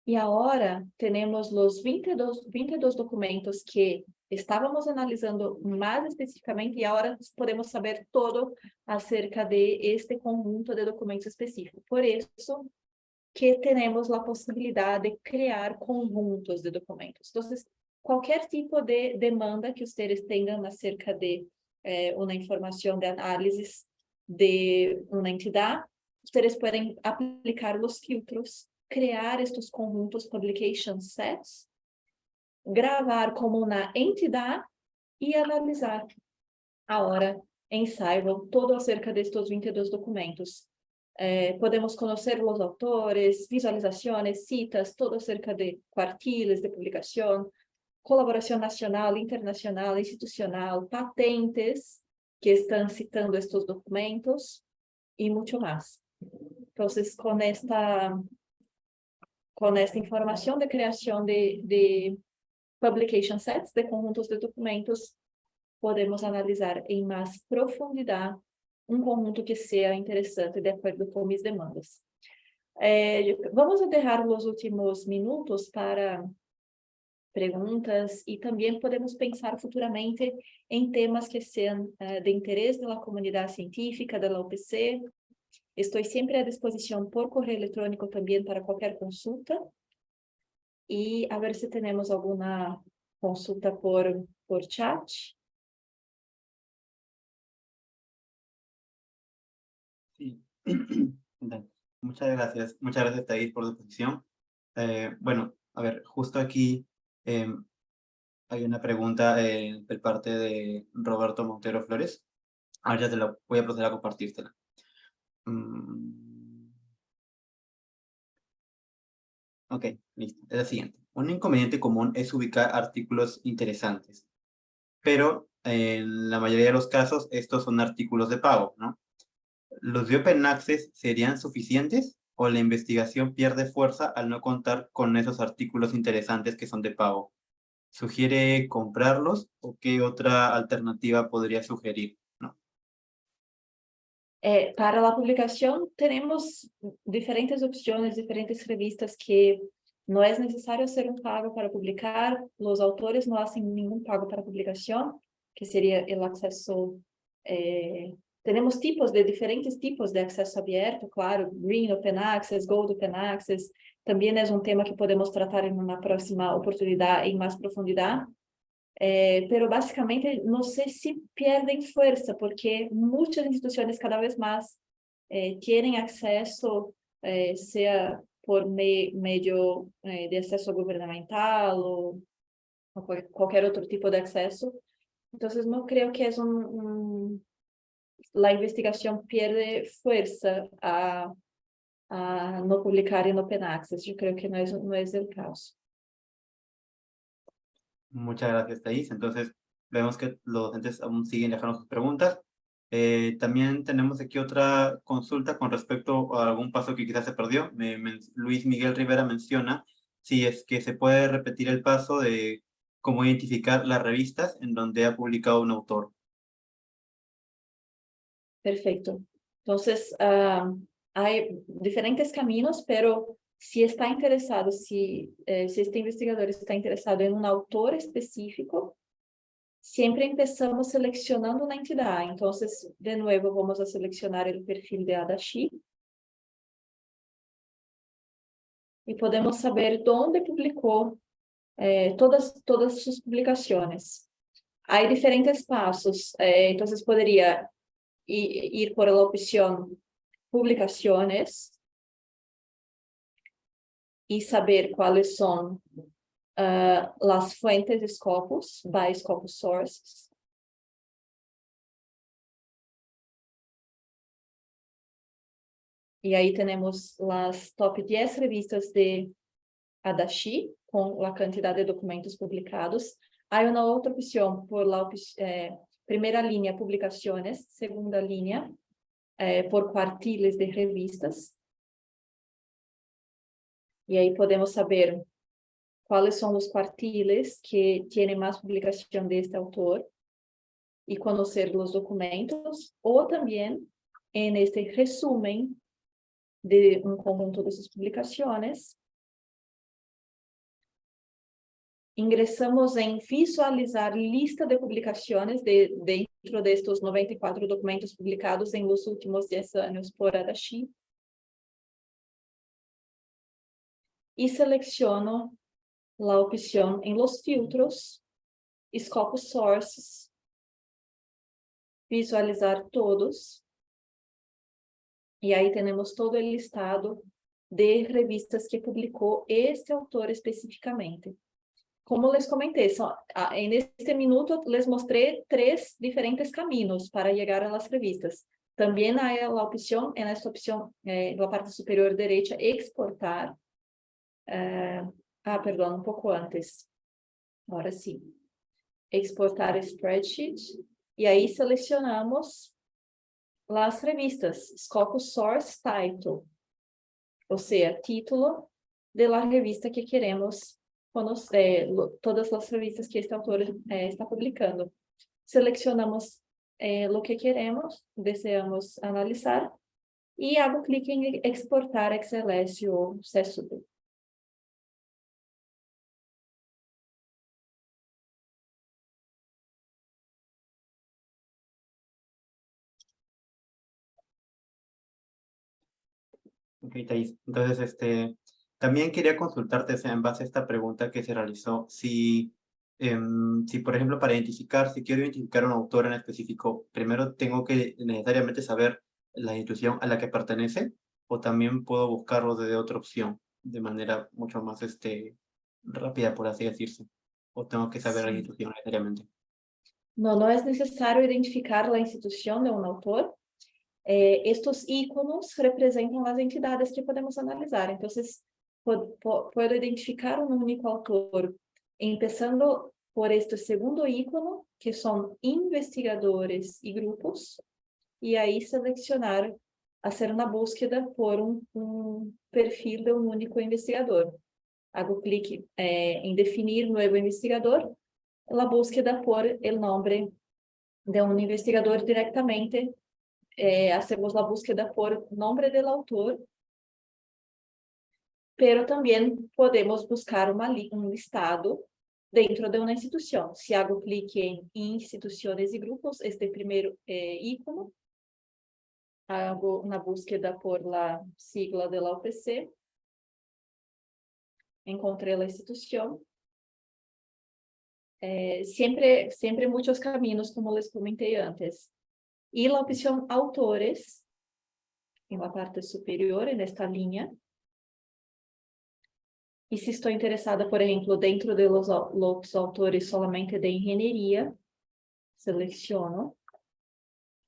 E agora temos os 22 documentos que estávamos analisando mais especificamente, e agora podemos saber todo acerca de este conjunto de documentos específicos. Por isso que temos a possibilidade de criar conjuntos de documentos. Então, qualquer tipo de demanda que vocês tenham acerca de uma informação de análise de uma entidade, vocês podem aplicar os filtros, criar estes conjuntos publication sets, gravar como uma entidade e analisar agora em Saiba todo acerca destes 22 documentos. Podemos conhecer os autores, visualizações, citas, todo acerca de quartiles de publicação, colaboração nacional, internacional, institucional, patentes que estão citando estes documentos e muito mais. Então, com esta informação de criação de publication sets, de conjuntos de documentos, podemos analisar em mais profundidade um conjunto que seja interessante de acordo com minhas demandas. Vamos deixar os últimos minutos para perguntas e também podemos pensar futuramente em temas que sejam de interesse da comunidade científica, da UPC. Estou sempre à disposição por correio eletrônico também para qualquer consulta. E a ver se temos alguma consulta por chat. Sí. Dale. Muchas gracias, Thais, por tu exposición. Bueno, a ver, justo aquí hay una pregunta de parte de Roberto Montero Flores. Ahora ya te la voy a proceder a compartírtela. Mm, ok, listo. Es la siguiente. Un inconveniente común es ubicar artículos interesantes, pero en la mayoría de los casos estos son artículos de pago, ¿no? ¿Los de Open Access serían suficientes o la investigación pierde fuerza al no contar con esos artículos interesantes que son de pago? ¿Sugiere comprarlos o qué otra alternativa podría sugerir? ¿No? Para la publicación tenemos diferentes opciones, diferentes revistas que no es necesario hacer un pago para publicar, los autores no hacen ningún pago para publicación, que sería el acceso. Tenemos diferentes tipos de acceso abierto, claro, Green Open Access, Gold Open Access, también es un tema que podemos tratar en una próxima oportunidad en más profundidad. Pero básicamente no sé si pierden fuerza porque muchas instituciones cada vez más tienen acceso, sea por medio de acceso gubernamental o cualquier otro tipo de acceso. Entonces no creo que es la investigación pierde fuerza a no publicar en Open Access. Yo creo que no es el caso. Muchas gracias, Thais. Entonces, vemos que los docentes aún siguen dejando sus preguntas. También tenemos aquí otra consulta con respecto a algún paso que quizás se perdió. Luis Miguel Rivera menciona si es que se puede repetir el paso de cómo identificar las revistas en donde ha publicado un autor. Perfecto. Entonces, hay diferentes caminos, pero si está interesado, si este investigador está interesado en un autor específico, siempre empezamos seleccionando una entidad. Entonces, de nuevo, vamos a seleccionar el perfil de Adachi y podemos saber dónde publicó todas sus publicaciones. Hay diferentes pasos, entonces podría ir por la opción publicaciones y saber cuáles son las fuentes de Scopus, by Scopus Sources. Y ahí tenemos las top 10 revistas de Adachi, con la cantidad de documentos publicados. Hay una otra opción por la primera línea, publicaciones, segunda línea, por cuartiles de revistas. Y ahí podemos saber cuáles son los cuartiles que tienen más publicación de este autor y conocer los documentos, o también en este resumen de un conjunto de sus publicaciones, ingresamos en visualizar lista de publicaciones dentro de estos 94 documentos publicados en los últimos 10 años por Adachi. Y selecciono la opción en los filtros, Scopus Sources, visualizar todos. Y ahí tenemos todo el listado de revistas que publicó este autor específicamente. Como les comenté, en este minuto les mostré 3 diferentes caminos para llegar a las revistas. También hay la opción, en esta opción, en la parte superior derecha, exportar. Perdón, un poco antes. Ahora sí. Exportar spreadsheet. Y ahí seleccionamos las revistas, Scopus Source Title, o sea, título de la revista que queremos conocer, todas as revistas que este autor está publicando. Seleccionamos lo que queremos, deseamos analisar, e hago clique em exportar XLS ou CSV. Ok, Thais. Entonces, también quería consultarte, o sea, en base a esta pregunta que se realizó, si, por ejemplo, si quiero identificar un autor en específico, primero tengo que necesariamente saber la institución a la que pertenece, o también puedo buscarlo desde otra opción, de manera mucho más rápida, por así decirse, o tengo que saber la Sí. institución necesariamente. No, no es necesario identificar la institución de un autor. Estos íconos representan las entidades que podemos analisar. Entonces, puedo identificar un único autor, empezando por este segundo ícono, que son investigadores y grupos, y ahí seleccionar, hacer una búsqueda por un perfil de un único investigador. Hago clic en definir nuevo investigador, la búsqueda por el nombre de un investigador directamente. Hacemos la búsqueda por nombre del autor, pero también podemos buscar un listado dentro de una institución. Si hago clic en instituciones y grupos, este primeiro ícono, hago una búsqueda por la sigla de la UPC, encontré la institución. Siempre muchos caminos, como les comenté antes. Y la opción autores, en la parte superior, en esta línea. E se estou interessada, por exemplo, dentro de los autores solamente de engenharia, seleciono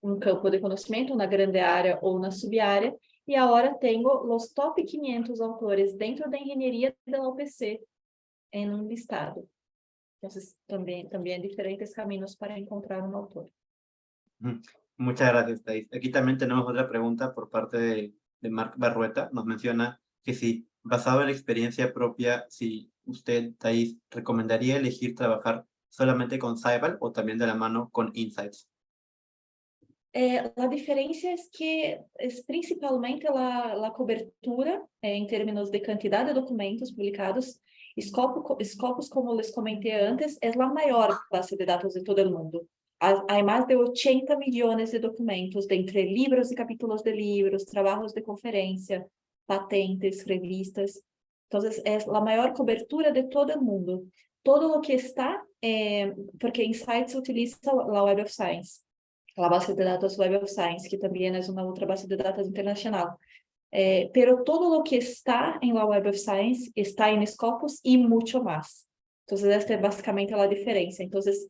um campo de conhecimento na grande área ou na subárea, e agora tenho os top 500 autores dentro da engenharia da UPC em um listado. Então, também diferentes caminhos para encontrar um autor. Muchas gracias, Thais. Aquí también tenemos otra pregunta por parte de Marc Barrueta. Nos menciona que si, basado en la experiencia propia, si usted, Thais, recomendaría elegir trabajar solamente con Saibal o también de la mano con Insights. A diferença é que principalmente a cobertura, em termos de quantidade de documentos publicados, Scopus, como les comentei antes, é a maior base de dados de todo o mundo. Há mais de 80 milhões de documentos, entre livros e capítulos de livros, trabalhos de conferência, patentes, revistas. Então, é a maior cobertura de todo o mundo. Todo o que está, porque Insights utiliza a Web of Science, a base de dados Web of Science, que também é uma outra base de dados internacional. Pero todo lo que está en la Web of Science está en Scopus y mucho más. Entonces, esta es básicamente la diferencia. Entonces,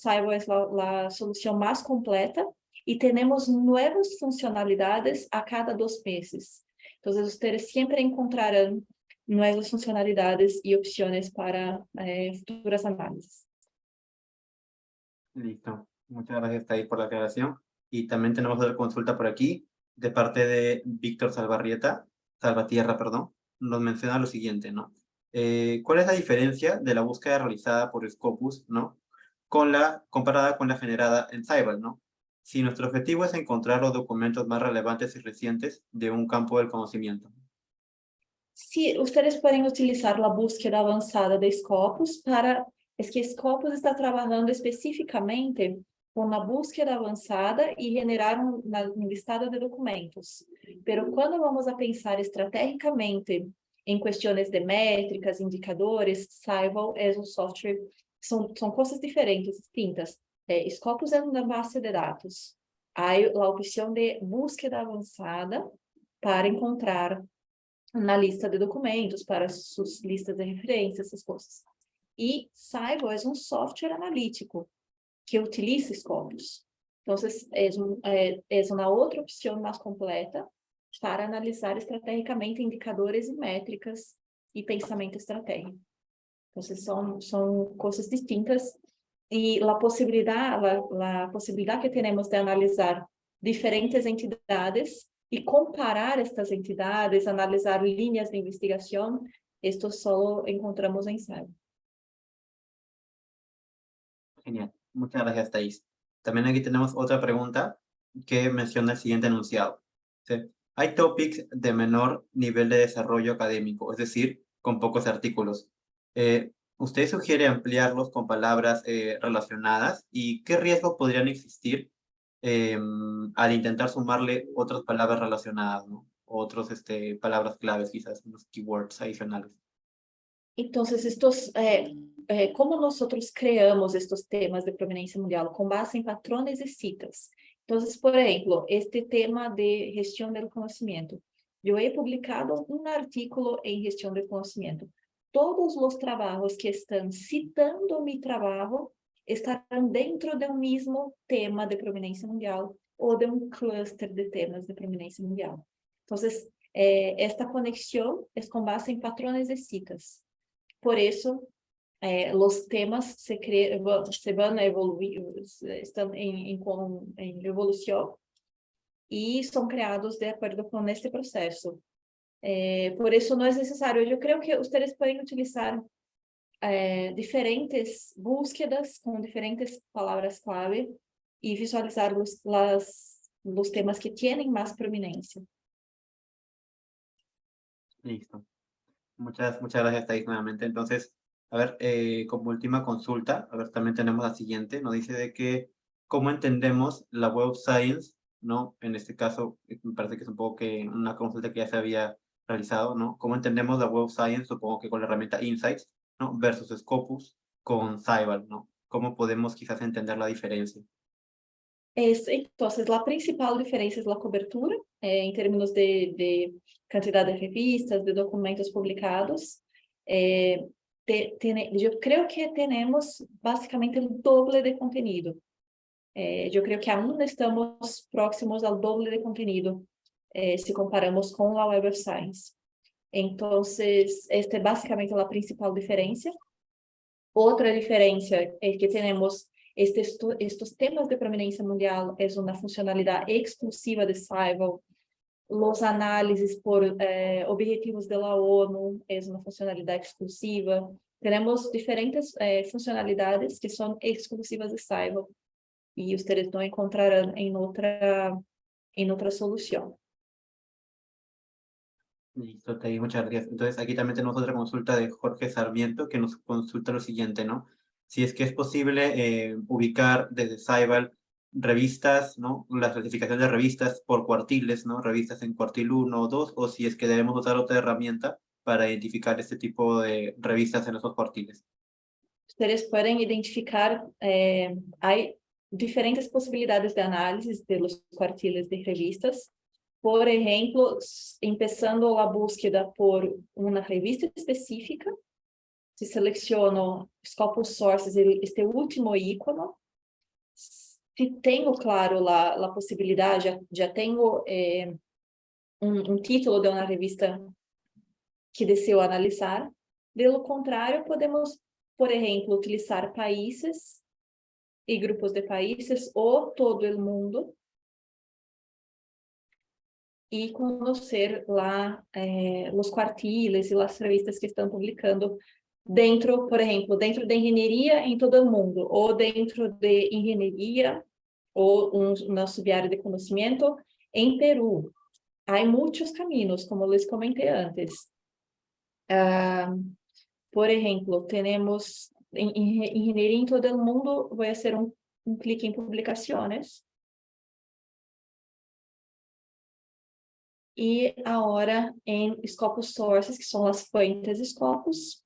Saibo es la solución más completa y tenemos nuevas funcionalidades a cada 2 meses. Entonces, ustedes siempre encontrarán nuevas funcionalidades y opciones para futuras análisis. Listo. Muchas gracias, Thais, por la aclaración. Y también tenemos otra consulta por aquí, de parte de Víctor Salvatierra, perdón. Nos menciona lo siguiente, ¿no? ¿Cuál es la diferencia de la búsqueda realizada por Scopus, ¿no? Comparada con la generada en Saibal, ¿no? Si nuestro objetivo es encontrar los documentos más relevantes y recientes de un campo del conocimiento. Sí, ustedes pueden utilizar la búsqueda avanzada de Scopus es que Scopus está trabajando específicamente con la búsqueda avanzada y generar un listado de documentos. Pero cuando vamos a pensar estratégicamente en cuestiones de métricas, indicadores, Saival es un software, son cosas diferentes, distintas. Scopus es una base de datos. Hay la opción de búsqueda avanzada para encontrar na lista de documentos, para suas listas de referência, essas coisas. E Saival é um software analítico que utiliza Scopus. Então, é uma outra opção mais completa para analisar estrategicamente indicadores e métricas e pensamento estratégico. Então, são coisas distintas e a possibilidade que temos de analisar diferentes entidades e comparar estas entidades, analisar líneas de investigação, esto solo encontramos en Saival. Genial. Muchas gracias, Thais. También aquí tenemos otra pregunta que menciona el siguiente enunciado. ¿Sí? Hay topics de menor nivel de desarrollo académico, es decir, con pocos artículos. ¿Usted sugiere ampliarlos con palabras relacionadas? ¿Y qué riesgos podrían existir al intentar sumarle otras palabras relacionadas, ¿no? Otras palabras claves, quizás, unos keywords adicionales? Entonces, como nós creamos estes temas de provenência mundial? Com base em patrões e citas. Entonces, por ejemplo, este tema de gestión del conocimiento. Yo he publicado un artículo en gestión del conocimiento. Todos los trabajos que están citando mi trabajo estarán dentro de un mismo tema de prominencia mundial o de un clúster de temas de prominencia mundial. Entonces, esta conexión es con base en patrones de citas. Por eso, los temas se van a evoluir, están en evolución y son creados de acuerdo con este proceso. Por eso no es necesario. Yo creo que ustedes pueden utilizar diferentes búsquedas con diferentes palabras clave y visualizar los temas que tienen más prominencia. Listo. Muchas gracias, Thais, nuevamente. Entonces, a ver, como última consulta, a ver, también tenemos la siguiente, nos dice de que, ¿cómo entendemos la Web Science, ¿no? En este caso, me parece que es un poco que una consulta que ya se había realizado, ¿no? ¿Cómo entendemos la Web Science, supongo que con la herramienta Insights, ¿no? Versus Scopus con Scival, ¿no? ¿Cómo podemos quizás entender la diferencia? Entonces, la principal diferencia es la cobertura, en términos de cantidad de revistas, de documentos publicados. Yo creo que tenemos básicamente el doble de contenido. Yo creo que aún estamos próximos al doble de contenido, si comparamos com la Web of Science. Entonces, esta es básicamente la principal diferencia. Otra diferencia es que tenemos estos temas de prominencia mundial, es una funcionalidad exclusiva de Scival. Los análisis por objetivos de la ONU es una funcionalidad exclusiva. Tenemos diferentes funcionalidades que son exclusivas de Scival y ustedes no encontrarán en otra solución. Listo, Thais, muchas gracias. Entonces, aquí también tenemos otra consulta de Jorge Sarmiento, que nos consulta lo siguiente, ¿no? Si es que es posible ubicar desde Scival revistas, ¿no? La clasificación de revistas por cuartiles, ¿no? Revistas en cuartil 1 o 2, o si es que debemos usar otra herramienta para identificar este tipo de revistas en esos cuartiles. Ustedes pueden identificar, hay diferentes posibilidades de análisis de los cuartiles de revistas. Por ejemplo, empezando la búsqueda por una revista específica, si selecciono Scopus Sources, este último ícono, si tengo, claro, la possibilidad, já tenho um título de uma revista que deseo analisar. De lo contrário, podemos, por exemplo, utilizar países e grupos de países ou todo o mundo e conhecer lá os quartiles e as revistas que estão publicando dentro, por exemplo, dentro de engenharia em todo o mundo, ou dentro de engenharia, ou uma subárea de conhecimento em Peru. Há muitos caminhos, como les comentei antes. Por exemplo, temos engenharia em todo o mundo, vou fazer um clique em publicações. E agora em Scopus Sources, que são as fuentes Scopus.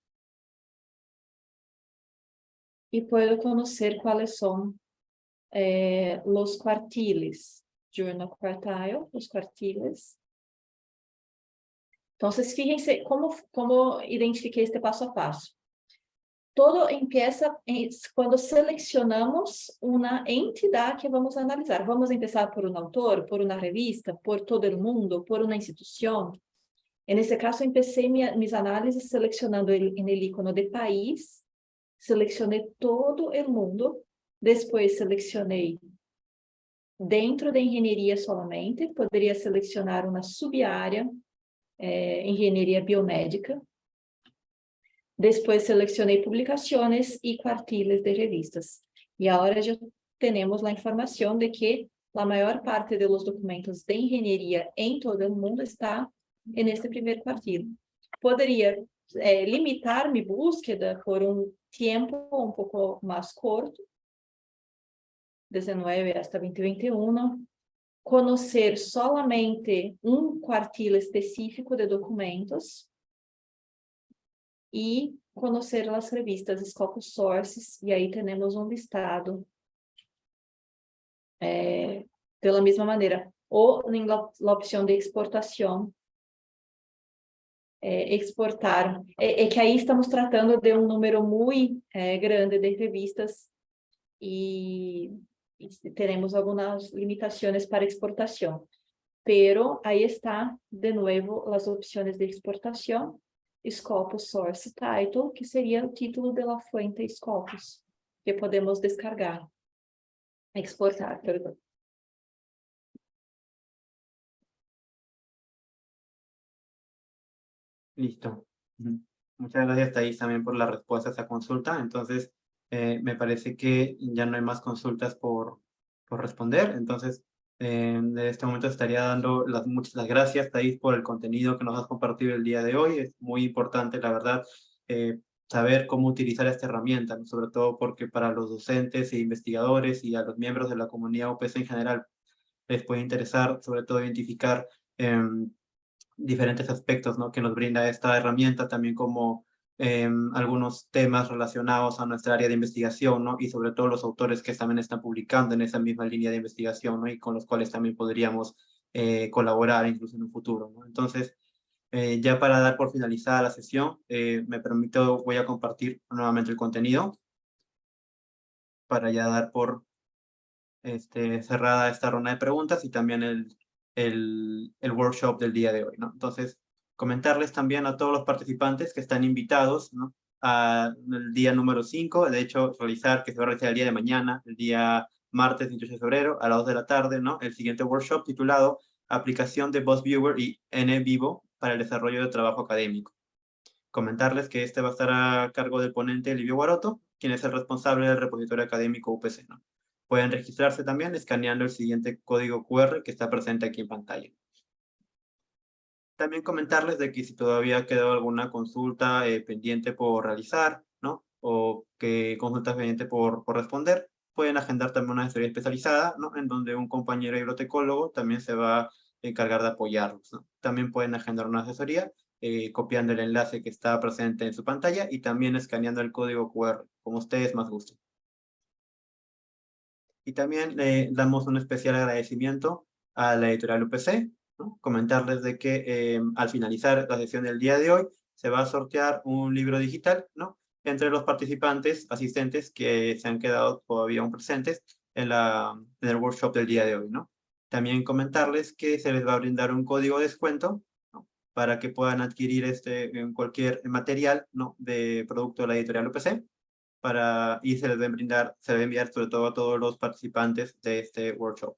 E puedo conhecer quais são os quartiles. Journal Quartile, os quartiles. Então, fíjense como identifiquei este passo a passo. Todo empieza quando selecionamos uma entidade que vamos analisar. Vamos começar por um autor, por uma revista, por todo o mundo, por uma instituição. Nesse caso, comecei minhas análises selecionando no ícono de país, selecionei todo o mundo, depois selecionei dentro da engenharia solamente, poderia selecionar uma subárea, engenharia biomédica. Depois selecionei publicações e quartiles de revistas. E agora já temos a informação de que a maior parte dos documentos de engenharia em todo o mundo está neste primeiro quartil. Poderia limitar minha búsqueda por um tempo um pouco mais curto, 19 hasta 2021, conhecer solamente um quartil específico de documentos e conhecer as revistas Scopus Sources, e aí temos um listado de la misma manera. O en la opción de exportación, exportar. Que aí estamos tratando de um número muito grande de revistas e teremos algumas limitações para exportação. Pero aí está, de novo, as opções de exportação, Scopus Source Title, que seria o título de la fuente Scopus, que podemos descargar, exportar, perdão. Listo. Ujú. Muchas gracias, Thais, también por la respuesta a esa consulta. Entonces, me parece que ya no hay más consultas por responder. Entonces, de este momento estaría dando muchas gracias, Thais, por el contenido que nos has compartido el día de hoy. Es muy importante, la verdad, saber cómo utilizar esta herramienta, ¿no? Sobre todo porque para los docentes e investigadores y a los miembros de la comunidad UPC en general les puede interesar, sobre todo, identificar diferentes aspectos, ¿no?, que nos brinda esta herramienta, también como algunos temas relacionados a nuestra área de investigación, ¿no? Y sobre todo los autores que también están publicando en esa misma línea de investigación, ¿no? Y con los cuales también podríamos colaborar incluso en un futuro, ¿no? Entonces, ya para dar por finalizada la sesión, me permito, voy a compartir nuevamente el contenido para ya dar por cerrada esta ronda de preguntas y también el workshop del día de hoy, ¿no? Entonces, comentarles también a todos los participantes que están invitados, ¿no?, al día número 5, de hecho, que se va a realizar el día de mañana, el día martes 28 de febrero, a las 2 de la tarde, ¿no?, el siguiente workshop titulado Aplicación de BossViewer y NVivo para el desarrollo de trabajo académico. Comentarles que este va a estar a cargo del ponente Livio Guaroto, quien es el responsable del repositorio académico UPC, ¿no? Pueden registrarse también escaneando el siguiente código QR que está presente aquí en pantalla. También comentarles de que si todavía quedó alguna consulta pendiente por realizar, ¿no?, o que consulta pendiente por responder, pueden agendar también una asesoría especializada, ¿no?, en donde un compañero bibliotecólogo también se va a encargar de apoyarlos, ¿no? También pueden agendar una asesoría copiando el enlace que está presente en su pantalla y también escaneando el código QR, como ustedes más gusten. Y también damos un especial agradecimiento a la editorial UPC, ¿no? Comentarles de que al finalizar la sesión del día de hoy, se va a sortear un libro digital, ¿no?, entre los participantes, asistentes que se han quedado todavía aún presentes en el workshop del día de hoy, ¿no? También comentarles que se les va a brindar un código de descuento, ¿no?, para que puedan adquirir cualquier material, ¿no?, de producto de la editorial UPC, y se les va a enviar sobre todo a todos los participantes de este workshop.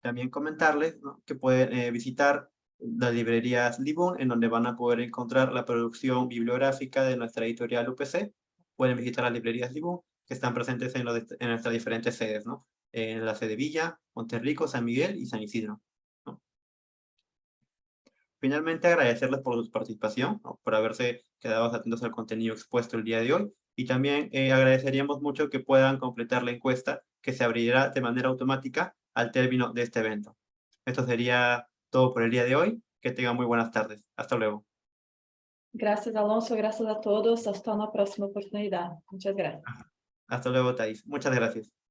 También comentarles, ¿no?, que pueden visitar las librerías Libun, en donde van a poder encontrar la producción bibliográfica de nuestra editorial UPC. Pueden visitar las librerías Libun, que están presentes en nuestras diferentes sedes, ¿no?, en la sede Villa, Monterrico, San Miguel y San Isidro, ¿no? Finalmente, agradecerles por su participación, ¿no?, por haberse quedado atentos al contenido expuesto el día de hoy, y también agradeceríamos mucho que puedan completar la encuesta que se abrirá de manera automática al término de este evento. Esto sería todo por el día de hoy. Que tengan muy buenas tardes. Hasta luego. Gracias, Alonso. Gracias a todos. Hasta una próxima oportunidad. Muchas gracias. Hasta luego, Thais. Muchas gracias.